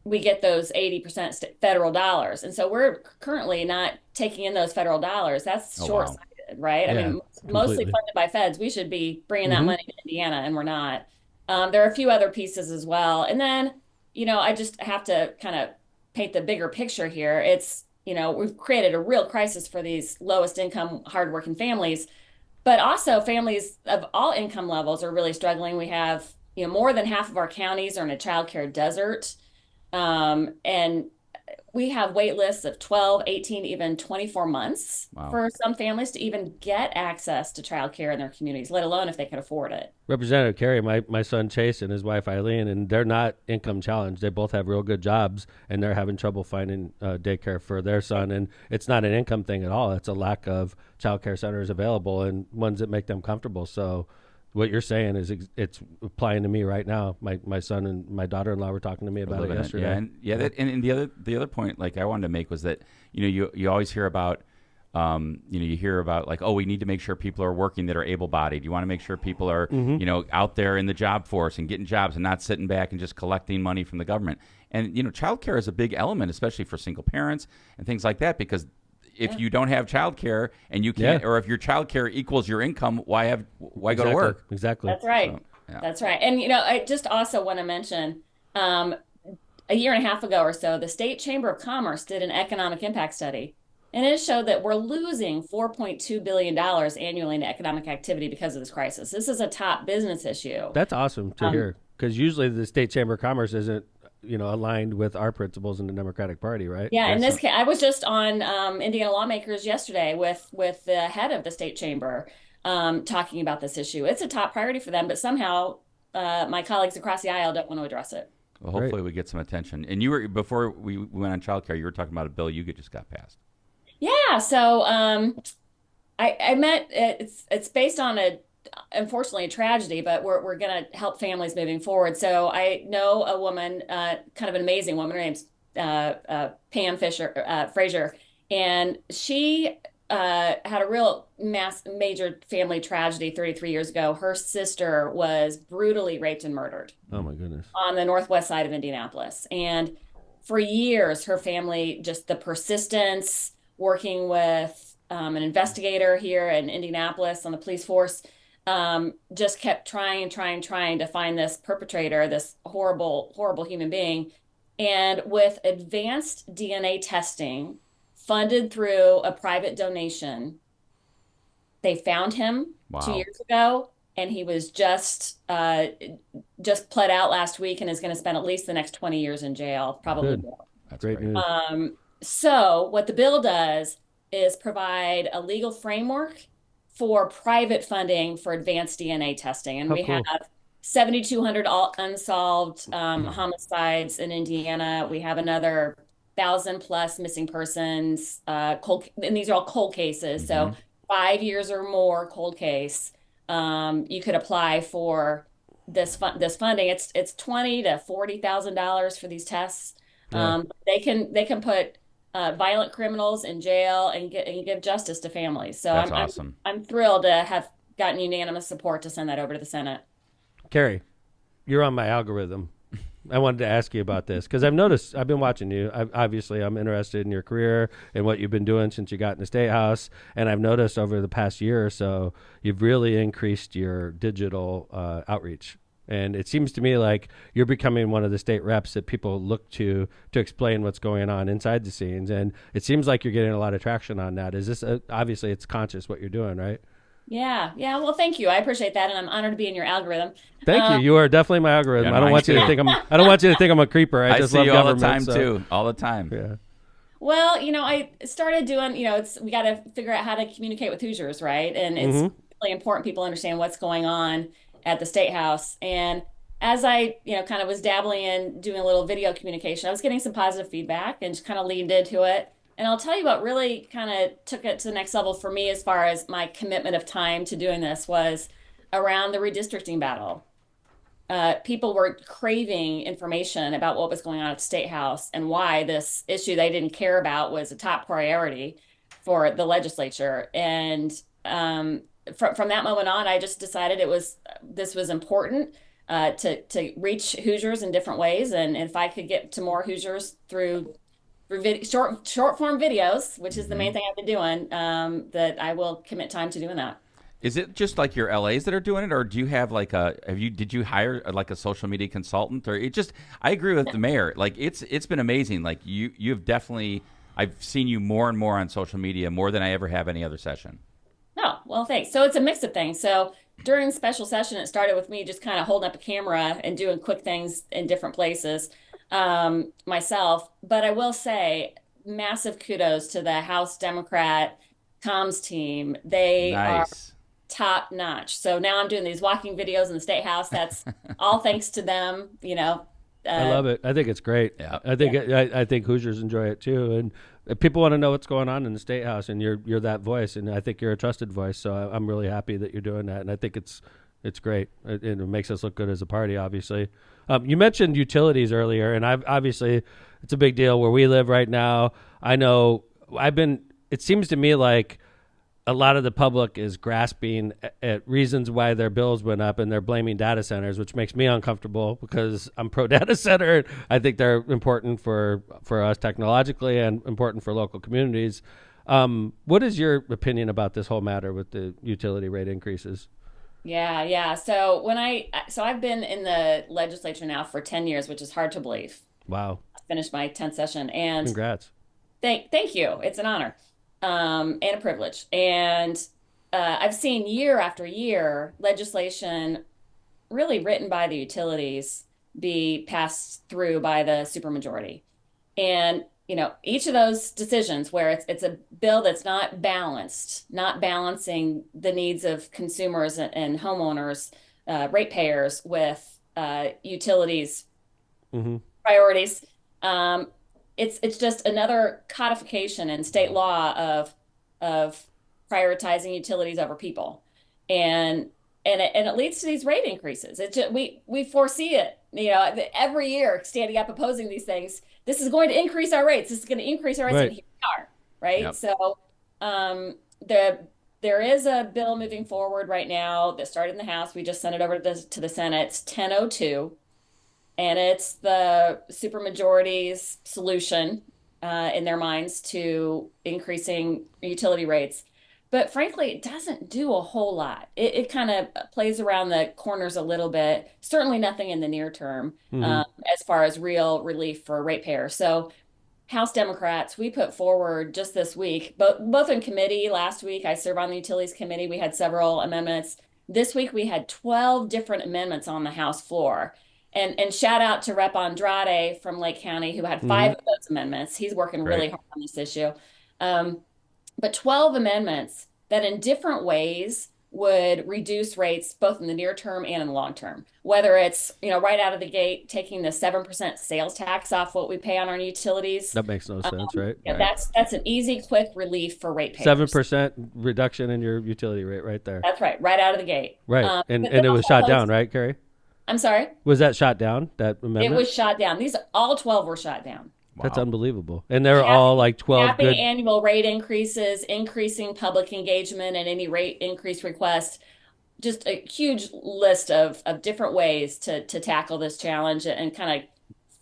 we get those 80% federal dollars. And so we're currently not taking in those federal dollars. That's short-sighted. Right? Yeah, I mean, mostly funded by feds. We should be bringing that money to Indiana, and we're not. There are a few other pieces as well. And then, I just have to kind of paint the bigger picture here. It's, we've created a real crisis for these lowest income, hardworking families, but also families of all income levels are really struggling. We have, more than half of our counties are in a childcare desert. And we have wait lists of 12, 18, even 24 months for some families to even get access to childcare in their communities, let alone if they can afford it. Representative Carey, my son Chase and his wife Eileen, and they're not income challenged. They both have real good jobs, and they're having trouble finding daycare for their son. And it's not an income thing at all. It's a lack of childcare centers available and ones that make them comfortable. So what you're saying is it's applying to me right now. My son and my daughter-in-law were talking to me about it yesterday. And the other point, like I wanted to make was that you always hear about you hear about like, oh, we need to make sure people are working that are able-bodied. You want to make sure people are out there in the job force and getting jobs and not sitting back and just collecting money from the government. And childcare is a big element, especially for single parents and things like that, because if you don't have childcare and you can't, or if your childcare equals your income, why go to work? Exactly. That's right. So, That's right. And I just also want to mention, a year and a half ago or so, the State Chamber of Commerce did an economic impact study, and it showed that we're losing $4.2 billion annually in economic activity because of this crisis. This is a top business issue. That's awesome to hear, because usually the State Chamber of Commerce isn't aligned with our principles in the Democratic Party, right? Yeah, in this case, I was just on Indiana Lawmakers yesterday with the head of the state chamber talking about this issue. It's a top priority for them, but somehow my colleagues across the aisle don't want to address it. Well, hopefully we get some attention. And you were, before we went on childcare, you were talking about a bill you just got passed. Yeah, so I met, it's based on unfortunately a tragedy, but we're going to help families moving forward. So I know a woman, kind of an amazing woman. Her name's Pam Frazier, and she had a real major family tragedy 33 years ago. Her sister was brutally raped and murdered. Oh my goodness! On the northwest side of Indianapolis, and for years, her family, just the persistence, working with an investigator here in Indianapolis on the police force. Just kept trying to find this perpetrator, this horrible, horrible human being. And with advanced DNA testing funded through a private donation, they found him 2 years ago, and he was just pled out last week and is going to spend at least the next 20 years in jail, probably more. That's great news. So what the bill does is provide a legal framework for private funding for advanced DNA testing. And have 7,200 unsolved homicides in Indiana. We have another 1,000 plus missing persons, and these are all cold cases. So 5 years or more cold case. You could apply for this funding. It's $20,000 to $40,000 for these tests. They can put violent criminals in jail and give justice to families. So that's awesome. I'm thrilled to have gotten unanimous support to send that over to the Senate. Carey, you're on my algorithm. I wanted to ask you about this because I've been watching you. Obviously, I'm interested in your career and what you've been doing since you got in the State House. And I've noticed over the past year or so, you've really increased your digital outreach. And it seems to me like you're becoming one of the state reps that people look to explain what's going on inside the scenes. And it seems like you're getting a lot of traction on that. Is this obviously it's conscious what you're doing, right? Yeah. Well, thank you. I appreciate that, and I'm honored to be in your algorithm. Thank you. You are definitely my algorithm. I don't want you to think I'm a creeper. I just see love you all government. The time too. All the time. Yeah. Well, I started doing. We got to figure out how to communicate with Hoosiers, right? And it's really important people understand what's going on at the State House. And as I, kind of was dabbling in doing a little video communication, I was getting some positive feedback and just kind of leaned into it. And I'll tell you what really kind of took it to the next level for me as far as my commitment of time to doing this was around the redistricting battle. People were craving information about what was going on at the State House and why this issue they didn't care about was a top priority for the legislature. And from that moment on, I just decided this was important to reach Hoosiers in different ways. And if I could get to more Hoosiers through short form videos, which is the main thing I've been doing, that I will commit time to doing that. Is it just like your LAs that are doing it, or do you have did you hire like a social media consultant, or I agree with the mayor. Like it's been amazing. Like you've definitely, I've seen you more and more on social media, more than I ever have any other session. Oh, well, thanks. So it's a mix of things. So during the special session, it started with me just kind of holding up a camera and doing quick things in different places. myself. But I will say, massive kudos to the House Democrat comms team. They are Nice. top notch. So now I'm doing these walking videos in the State House. That's all thanks to them. I love it. I think it's great. Yeah. I think Hoosiers enjoy it too, and people want to know what's going on in the State House, and you're that voice, and I think you're a trusted voice. So I'm really happy that you're doing that, and I think it's great. It makes us look good as a party, obviously. You mentioned utilities earlier, and obviously it's a big deal where we live right now. I know it seems to me like a lot of the public is grasping at reasons why their bills went up, and they're blaming data centers, which makes me uncomfortable because I'm pro data center. I think they're important for us technologically and important for local communities. What is your opinion about this whole matter with the utility rate increases? Yeah. So I've been in the legislature now for 10 years, which is hard to believe. Wow. I finished my 10th session, and Congrats. thank you. It's an honor, and a privilege. And I've seen year after year legislation really written by the utilities be passed through by the supermajority. And each of those decisions where it's a bill that's not balancing the needs of consumers and homeowners, ratepayers with utilities priorities. It's just another codification in state law of prioritizing utilities over people, and it leads to these rate increases. We foresee it. Every year standing up opposing these things. This is going to increase our rates. This is going to increase our rates, right. And here we are, right? Yep. So there is a bill moving forward right now that started in the House. We just sent it over to the Senate. It's 1002, and it's the supermajority's solution in their minds to increasing utility rates. But frankly, it doesn't do a whole lot. It kind of plays around the corners a little bit. Certainly nothing in the near term as far as real relief for ratepayers. So House Democrats, we put forward just this week, both in committee last week. I serve on the Utilities Committee. We had several amendments. This week we had 12 different amendments on the House floor. And shout out to Rep. Andrade from Lake County, who had 5 of those amendments. He's working really hard on this issue. But 12 amendments that in different ways would reduce rates both in the near term and in the long term. Whether it's, right out of the gate, taking the 7% sales tax off what we pay on our utilities. That makes no sense, right? Yeah, that's an easy, quick relief for ratepayers. 7% reduction in your utility rate right there. That's right out of the gate. Right, and it was shot down, right, Carey? I'm sorry? Was that shot down, that amendment? It was shot down. All 12 were shot down. That's unbelievable. And they're all like 12 good annual rate increases, increasing public engagement and any rate increase request. Just a huge list of different ways to tackle this challenge and kind of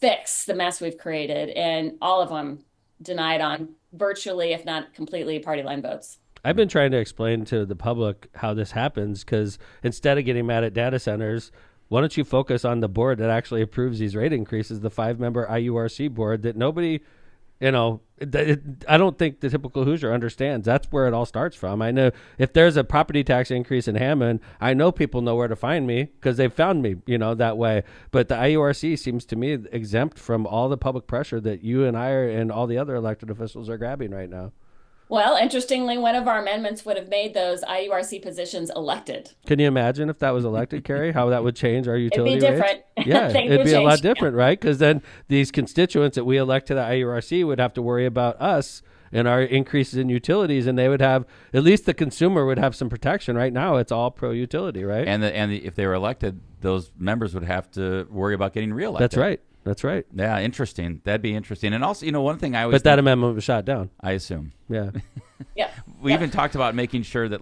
fix the mess we've created. And all of them denied on virtually, if not completely, party line votes. I've been trying to explain to the public how this happens, because instead of getting mad at data centers, why don't you focus on the board that actually approves these rate increases, the 5-member IURC board that nobody, I don't think the typical Hoosier understands. That's where it all starts from. I know if there's a property tax increase in Hammond, I know people know where to find me because they've found me, that way. But the IURC seems to me exempt from all the public pressure that you and I and all the other elected officials are grabbing right now. Well, interestingly, one of our amendments would have made those IURC positions elected. Can you imagine if that was elected, Carey, how that would change our utility It'd be different. rates? Yeah, it'd be a lot different, right? Because then these constituents that we elect to the IURC would have to worry about us and our increases in utilities, and they would have, at least the consumer would have some protection. Right now, it's all pro-utility, right? And if they were elected, those members would have to worry about getting reelected. That's right. Yeah, interesting. That'd be interesting. And also, one thing I always But that amendment was shot down. I assume. Yeah. Yeah. We even talked about making sure that,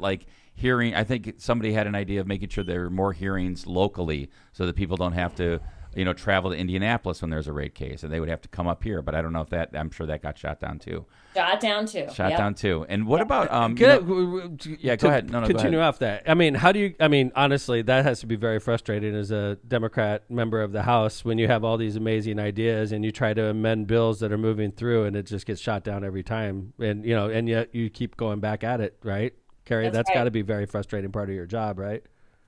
hearing, I think somebody had an idea of making sure there are more hearings locally so that people don't have to, travel to Indianapolis when there's a rate case, and they would have to come up here. But I don't know if I'm sure that got shot down too. Shot down too. And what about, yeah, go ahead. No, continue go ahead. off that. Honestly, that has to be very frustrating as a Democrat member of the House when you have all these amazing ideas and you try to amend bills that are moving through and it just gets shot down every time. And, and yet you keep going back at it, right? Carey, that's got to be a very frustrating part of your job, right?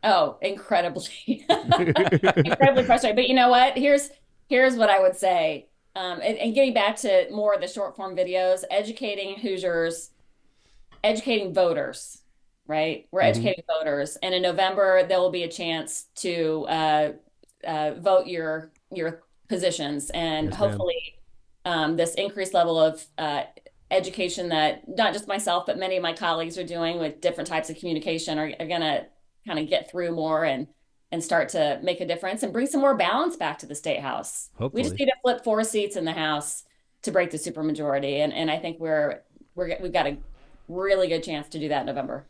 Oh, incredibly, incredibly frustrating. But you know what? Here's Here's what I would say. And getting back to more of the short form videos, educating Hoosiers, educating voters, right? We're Mm-hmm. educating voters. And in November, there will be a chance to vote your positions. And Yes, ma'am. hopefully, this increased level of education that not just myself, but many of my colleagues are doing with different types of communication are going to kind of get through more and start to make a difference and bring some more balance back to the state house. We just Hopefully. need to flip 4 seats in the house to break the supermajority, and I think we've got a really good chance to do that in November.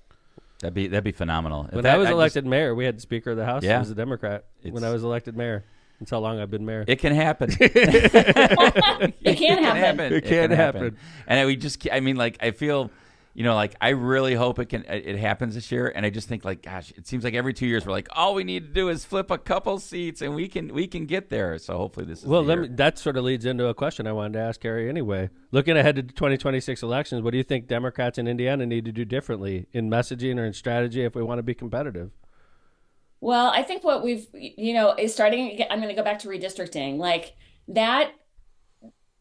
That'd be phenomenal. When I was elected mayor, we had the Speaker of the House. Yeah. He was a Democrat. When I was elected mayor. That's how long I've been mayor. It can happen. It can happen. It can happen. And I feel, I really hope it happens this year. And I just think, like, gosh, it seems like every 2 years we're like, all we need to do is flip a couple seats and we can get there. So hopefully this is the year. That sort of leads into a question I wanted to ask Carey anyway. Looking ahead to the 2026 elections, what do you think Democrats in Indiana need to do differently in messaging or in strategy if we want to be competitive? Well, I think what we've, is starting, I'm going to go back to redistricting, like that,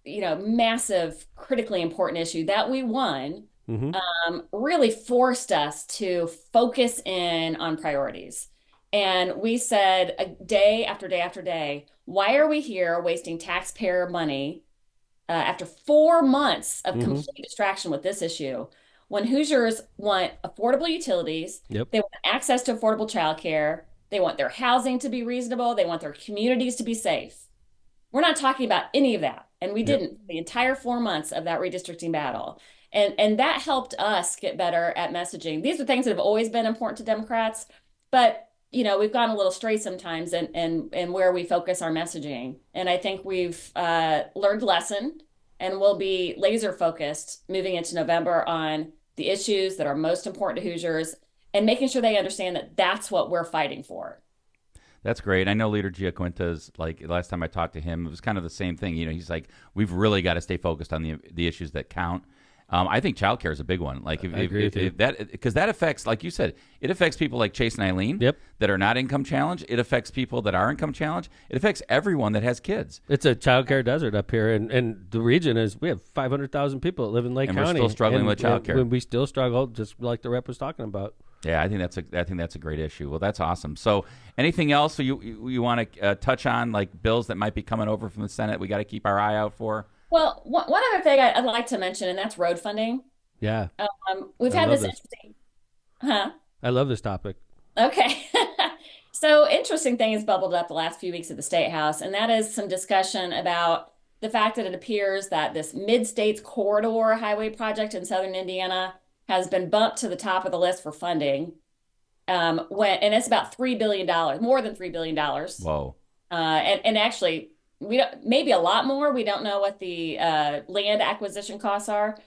massive, critically important issue that we won, really forced us to focus in on priorities. And we said day after day after day, why are we here wasting taxpayer money after 4 months of complete distraction with this issue? When Hoosiers want affordable utilities, they want access to affordable childcare, they want their housing to be reasonable, they want their communities to be safe. We're not talking about any of that. And we didn't the entire 4 months of that redistricting battle. And that helped us get better at messaging. These are things that have always been important to Democrats, but we've gone a little stray sometimes in where we focus our messaging. And I think we've learned a lesson, and we'll be laser focused moving into November on the issues that are most important to Hoosiers and making sure they understand that that's what we're fighting for. That's great. I know Leader Giaquinta's, like, last time I talked to him, it was kind of the same thing. He's like, we've really got to stay focused on the issues that count. I think childcare is a big one. Like, because that affects, like you said, it affects people like Chase and Eileen that are not income challenged. It affects people that are income challenged. It affects everyone that has kids. It's a childcare desert up here, and the region we have 500,000 people that live in Lake County. And we're still struggling with childcare. And we still struggle, just like the rep was talking about. Yeah, I think that's a great issue. Well, that's awesome. So, anything else you want to touch on, like bills that might be coming over from the Senate? We got to keep our eye out for. Well, one other thing I'd like to mention, and that's road funding. Yeah. We've had this interesting. I love this topic. Okay. So, interesting thing has bubbled up the last few weeks at the State House, and that is some discussion about the fact that it appears that this Mid-States Corridor highway project in southern Indiana has been bumped to the top of the list for funding. And it's about $3 billion, more than $3 billion. Whoa. And actually, we don't, maybe a lot more. We don't know what the land acquisition costs are.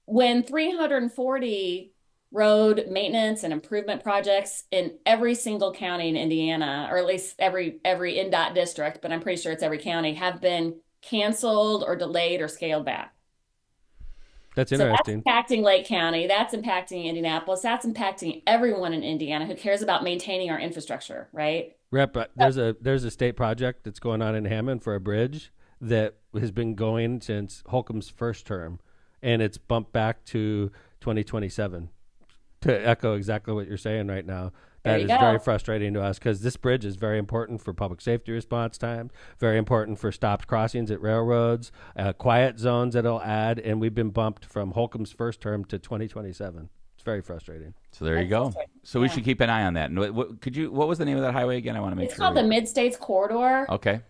When 340 road maintenance and improvement projects in every single county in Indiana, or at least every NDOT district, but I'm pretty sure it's every county, have been canceled or delayed or scaled back. That's interesting. So that's impacting Lake County. That's impacting Indianapolis. That's impacting everyone in Indiana who cares about maintaining our infrastructure, right? Rep, there's a state project that's going on in Hammond for a bridge that has been going since Holcomb's first term, and it's bumped back to 2027. To echo exactly what you're saying right now, that is very frustrating to us because this bridge is very important for public safety response time, very important for stopped crossings at railroads, quiet zones that it'll add, and we've been bumped from Holcomb's first term to 2027. It's very frustrating. So there you go. So we should keep an eye on that. What was the name of that highway again? I want to make sure. It's called the Mid-States Corridor. Okay.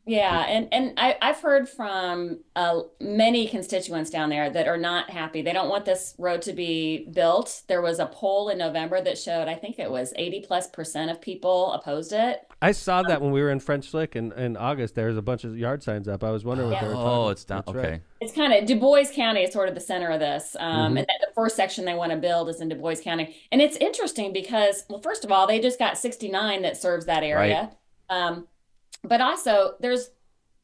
Yeah, and I've heard from many constituents down there that are not happy. They don't want this road to be built. There was a poll in November that showed, I think it was 80+% of people opposed it. I saw that when we were in French Lick in August. There was a bunch of yard signs up. I was wondering what they were talking about. Oh, it's down. Okay. Right. It's kind of, Du Bois County is sort of the center of this. And the first section they want to build is in Du Bois County. And it's interesting because, well, first of all, they just got 69 that serves that area. Right. But also, there's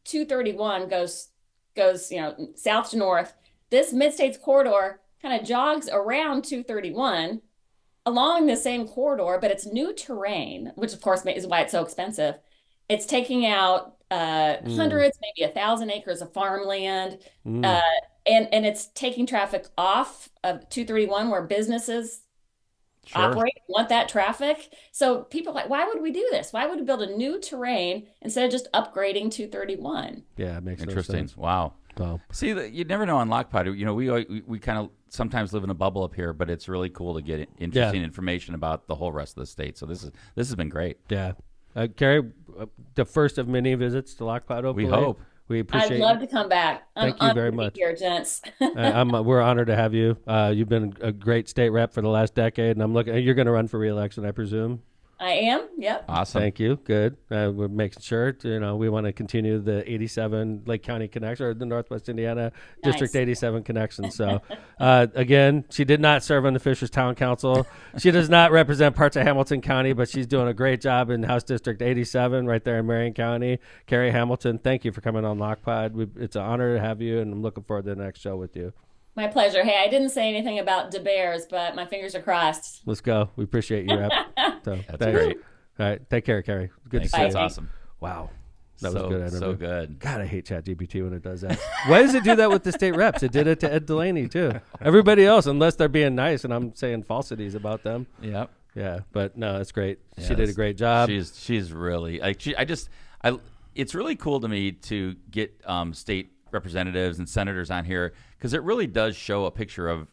231 goes south to north. This Mid-States Corridor kind of jogs around 231 along the same corridor, but it's new terrain, which of course is why it's so expensive. It's taking out hundreds, maybe 1,000 acres of farmland, Mm. and it's taking traffic off of 231 where businesses operate, want that traffic. So people are like, why would we do this? Why would we build a new terrain instead of just upgrading 231? Yeah, it makes no Interesting. sense. Wow. Wow. See, you never know on Lockpod. You know, we kind of sometimes live in a bubble up here, but it's really cool to get interesting information about the whole rest of the state. So this has been great. Yeah. Carey, the first of many visits to Lockpod, hopefully. We hope. We appreciate I'd love to come back. Thank you very much. Here, gents. We're honored to have you. You've been a great state rep for the last decade, and I'm looking. You're going to run for re-election, I presume. I am. Yep. Awesome. Thank you. Good. We're making sure. We want to continue the 87 Lake County connection, or the Northwest Indiana District 87 connection. So, again, she did not serve on the Fishers Town Council. She does not represent parts of Hamilton County, but she's doing a great job in House District 87 right there in Marion County. Carey Hamilton, thank you for coming on Lockpod. It's an honor to have you, and I'm looking forward to the next show with you. My pleasure. Hey, I didn't say anything about DeBears, but my fingers are crossed. Let's go. We appreciate you. So, That's thanks. great. All right. Take care, Carey. Good Thanks. to see That's you. awesome. Wow. That so, was good. So good. God, I hate ChatGPT when it does that. Why does it do that with the state reps? It did it to Ed Delaney, too. Everybody else, unless they're being nice and I'm saying falsities about them. Yep. Yeah. But no, it's great. Yeah, she did a great job. She's really like it's really cool to me to get state representatives and senators on here because it really does show a picture of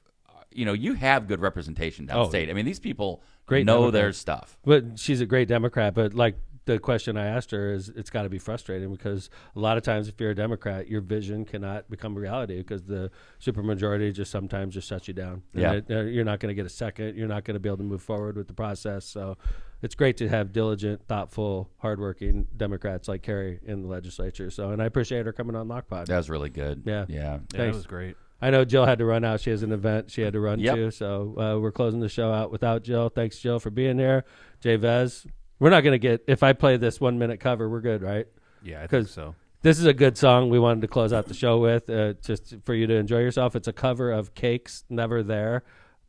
you have good representation downstate. I mean, these people know Democrat. their stuff. But she's a great Democrat. But like the question I asked her is, it's got to be frustrating because a lot of times if you're a Democrat, your vision cannot become reality because the supermajority just sometimes just shuts you down. And you're not going to get a second. You're not going to be able to move forward with the process. So it's great to have diligent, thoughtful, hardworking Democrats like Carey in the legislature. So, and I appreciate her coming on Lockpod. That was really good. Yeah. Yeah. That was great. I know Jill had to run out. She has an event she had to run Yep. to. So we're closing the show out without Jill. Thanks, Jill, for being here. Jay Vez. We're not going to get, if I play this 1 minute cover, we're good, right? Yeah, I think so. This is a good song we wanted to close out the show with, just for you to enjoy yourself. It's a cover of Cake's Never There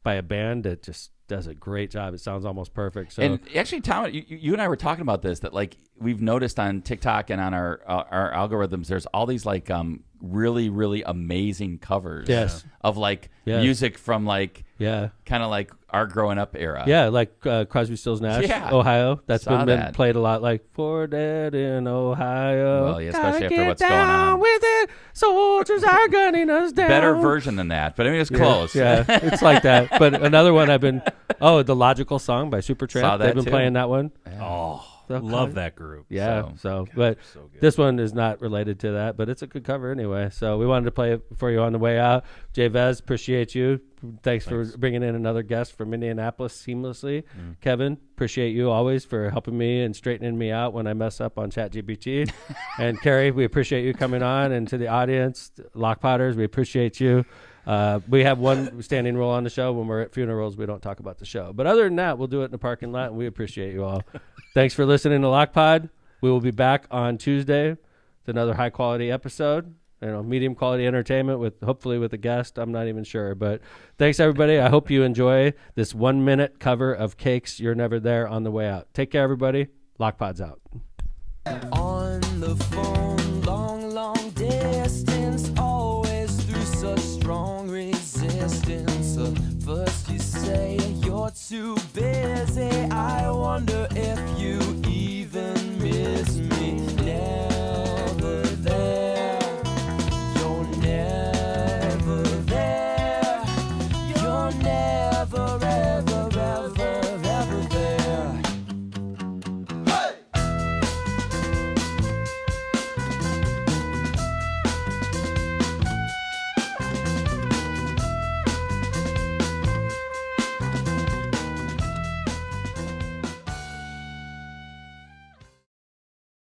by a band that just does a great job. It sounds almost perfect. So, And actually, Tom, you and I were talking about this, that like we've noticed on TikTok and on our algorithms, there's all these like really, really amazing covers of like music from like kind of like our growing up era. Yeah, like Crosby, Stills, Nash, Ohio. That's been played a lot, like For Dead in Ohio. Well, yeah, especially Gotta after get what's going down on. with it. Soldiers are gunning us down. Better version than that, but I mean, it's close. Yeah, it's like that. But another one I've been, The Logical Song by Supertramp. Saw that They've been too. playing that one. Oh, love that group. Yeah, but this one is not related to that, but it's a good cover anyway. So we wanted to play it for you on the way out. Jay Vez, appreciate you. Thanks for bringing in another guest from Indianapolis seamlessly. Kevin, appreciate you always for helping me and straightening me out when I mess up on ChatGPT. And Carey, we appreciate you coming on. And to the audience, Lockpotters, we appreciate you. We have one standing rule on the show. When we're at funerals, we don't talk about the show. But other than that, we'll do it in the parking lot, and we appreciate you all. Thanks for listening to Lockpod. We will be back on Tuesday with another high-quality episode. Medium quality entertainment hopefully with a guest. I'm not even sure. But thanks, everybody. I hope you enjoy this 1 minute cover of Cake's You're Never There on the way out. Take care, everybody. Lockpod's out. On the phone, long distance, always through such strong resistance. First you say you're too busy. I wonder if you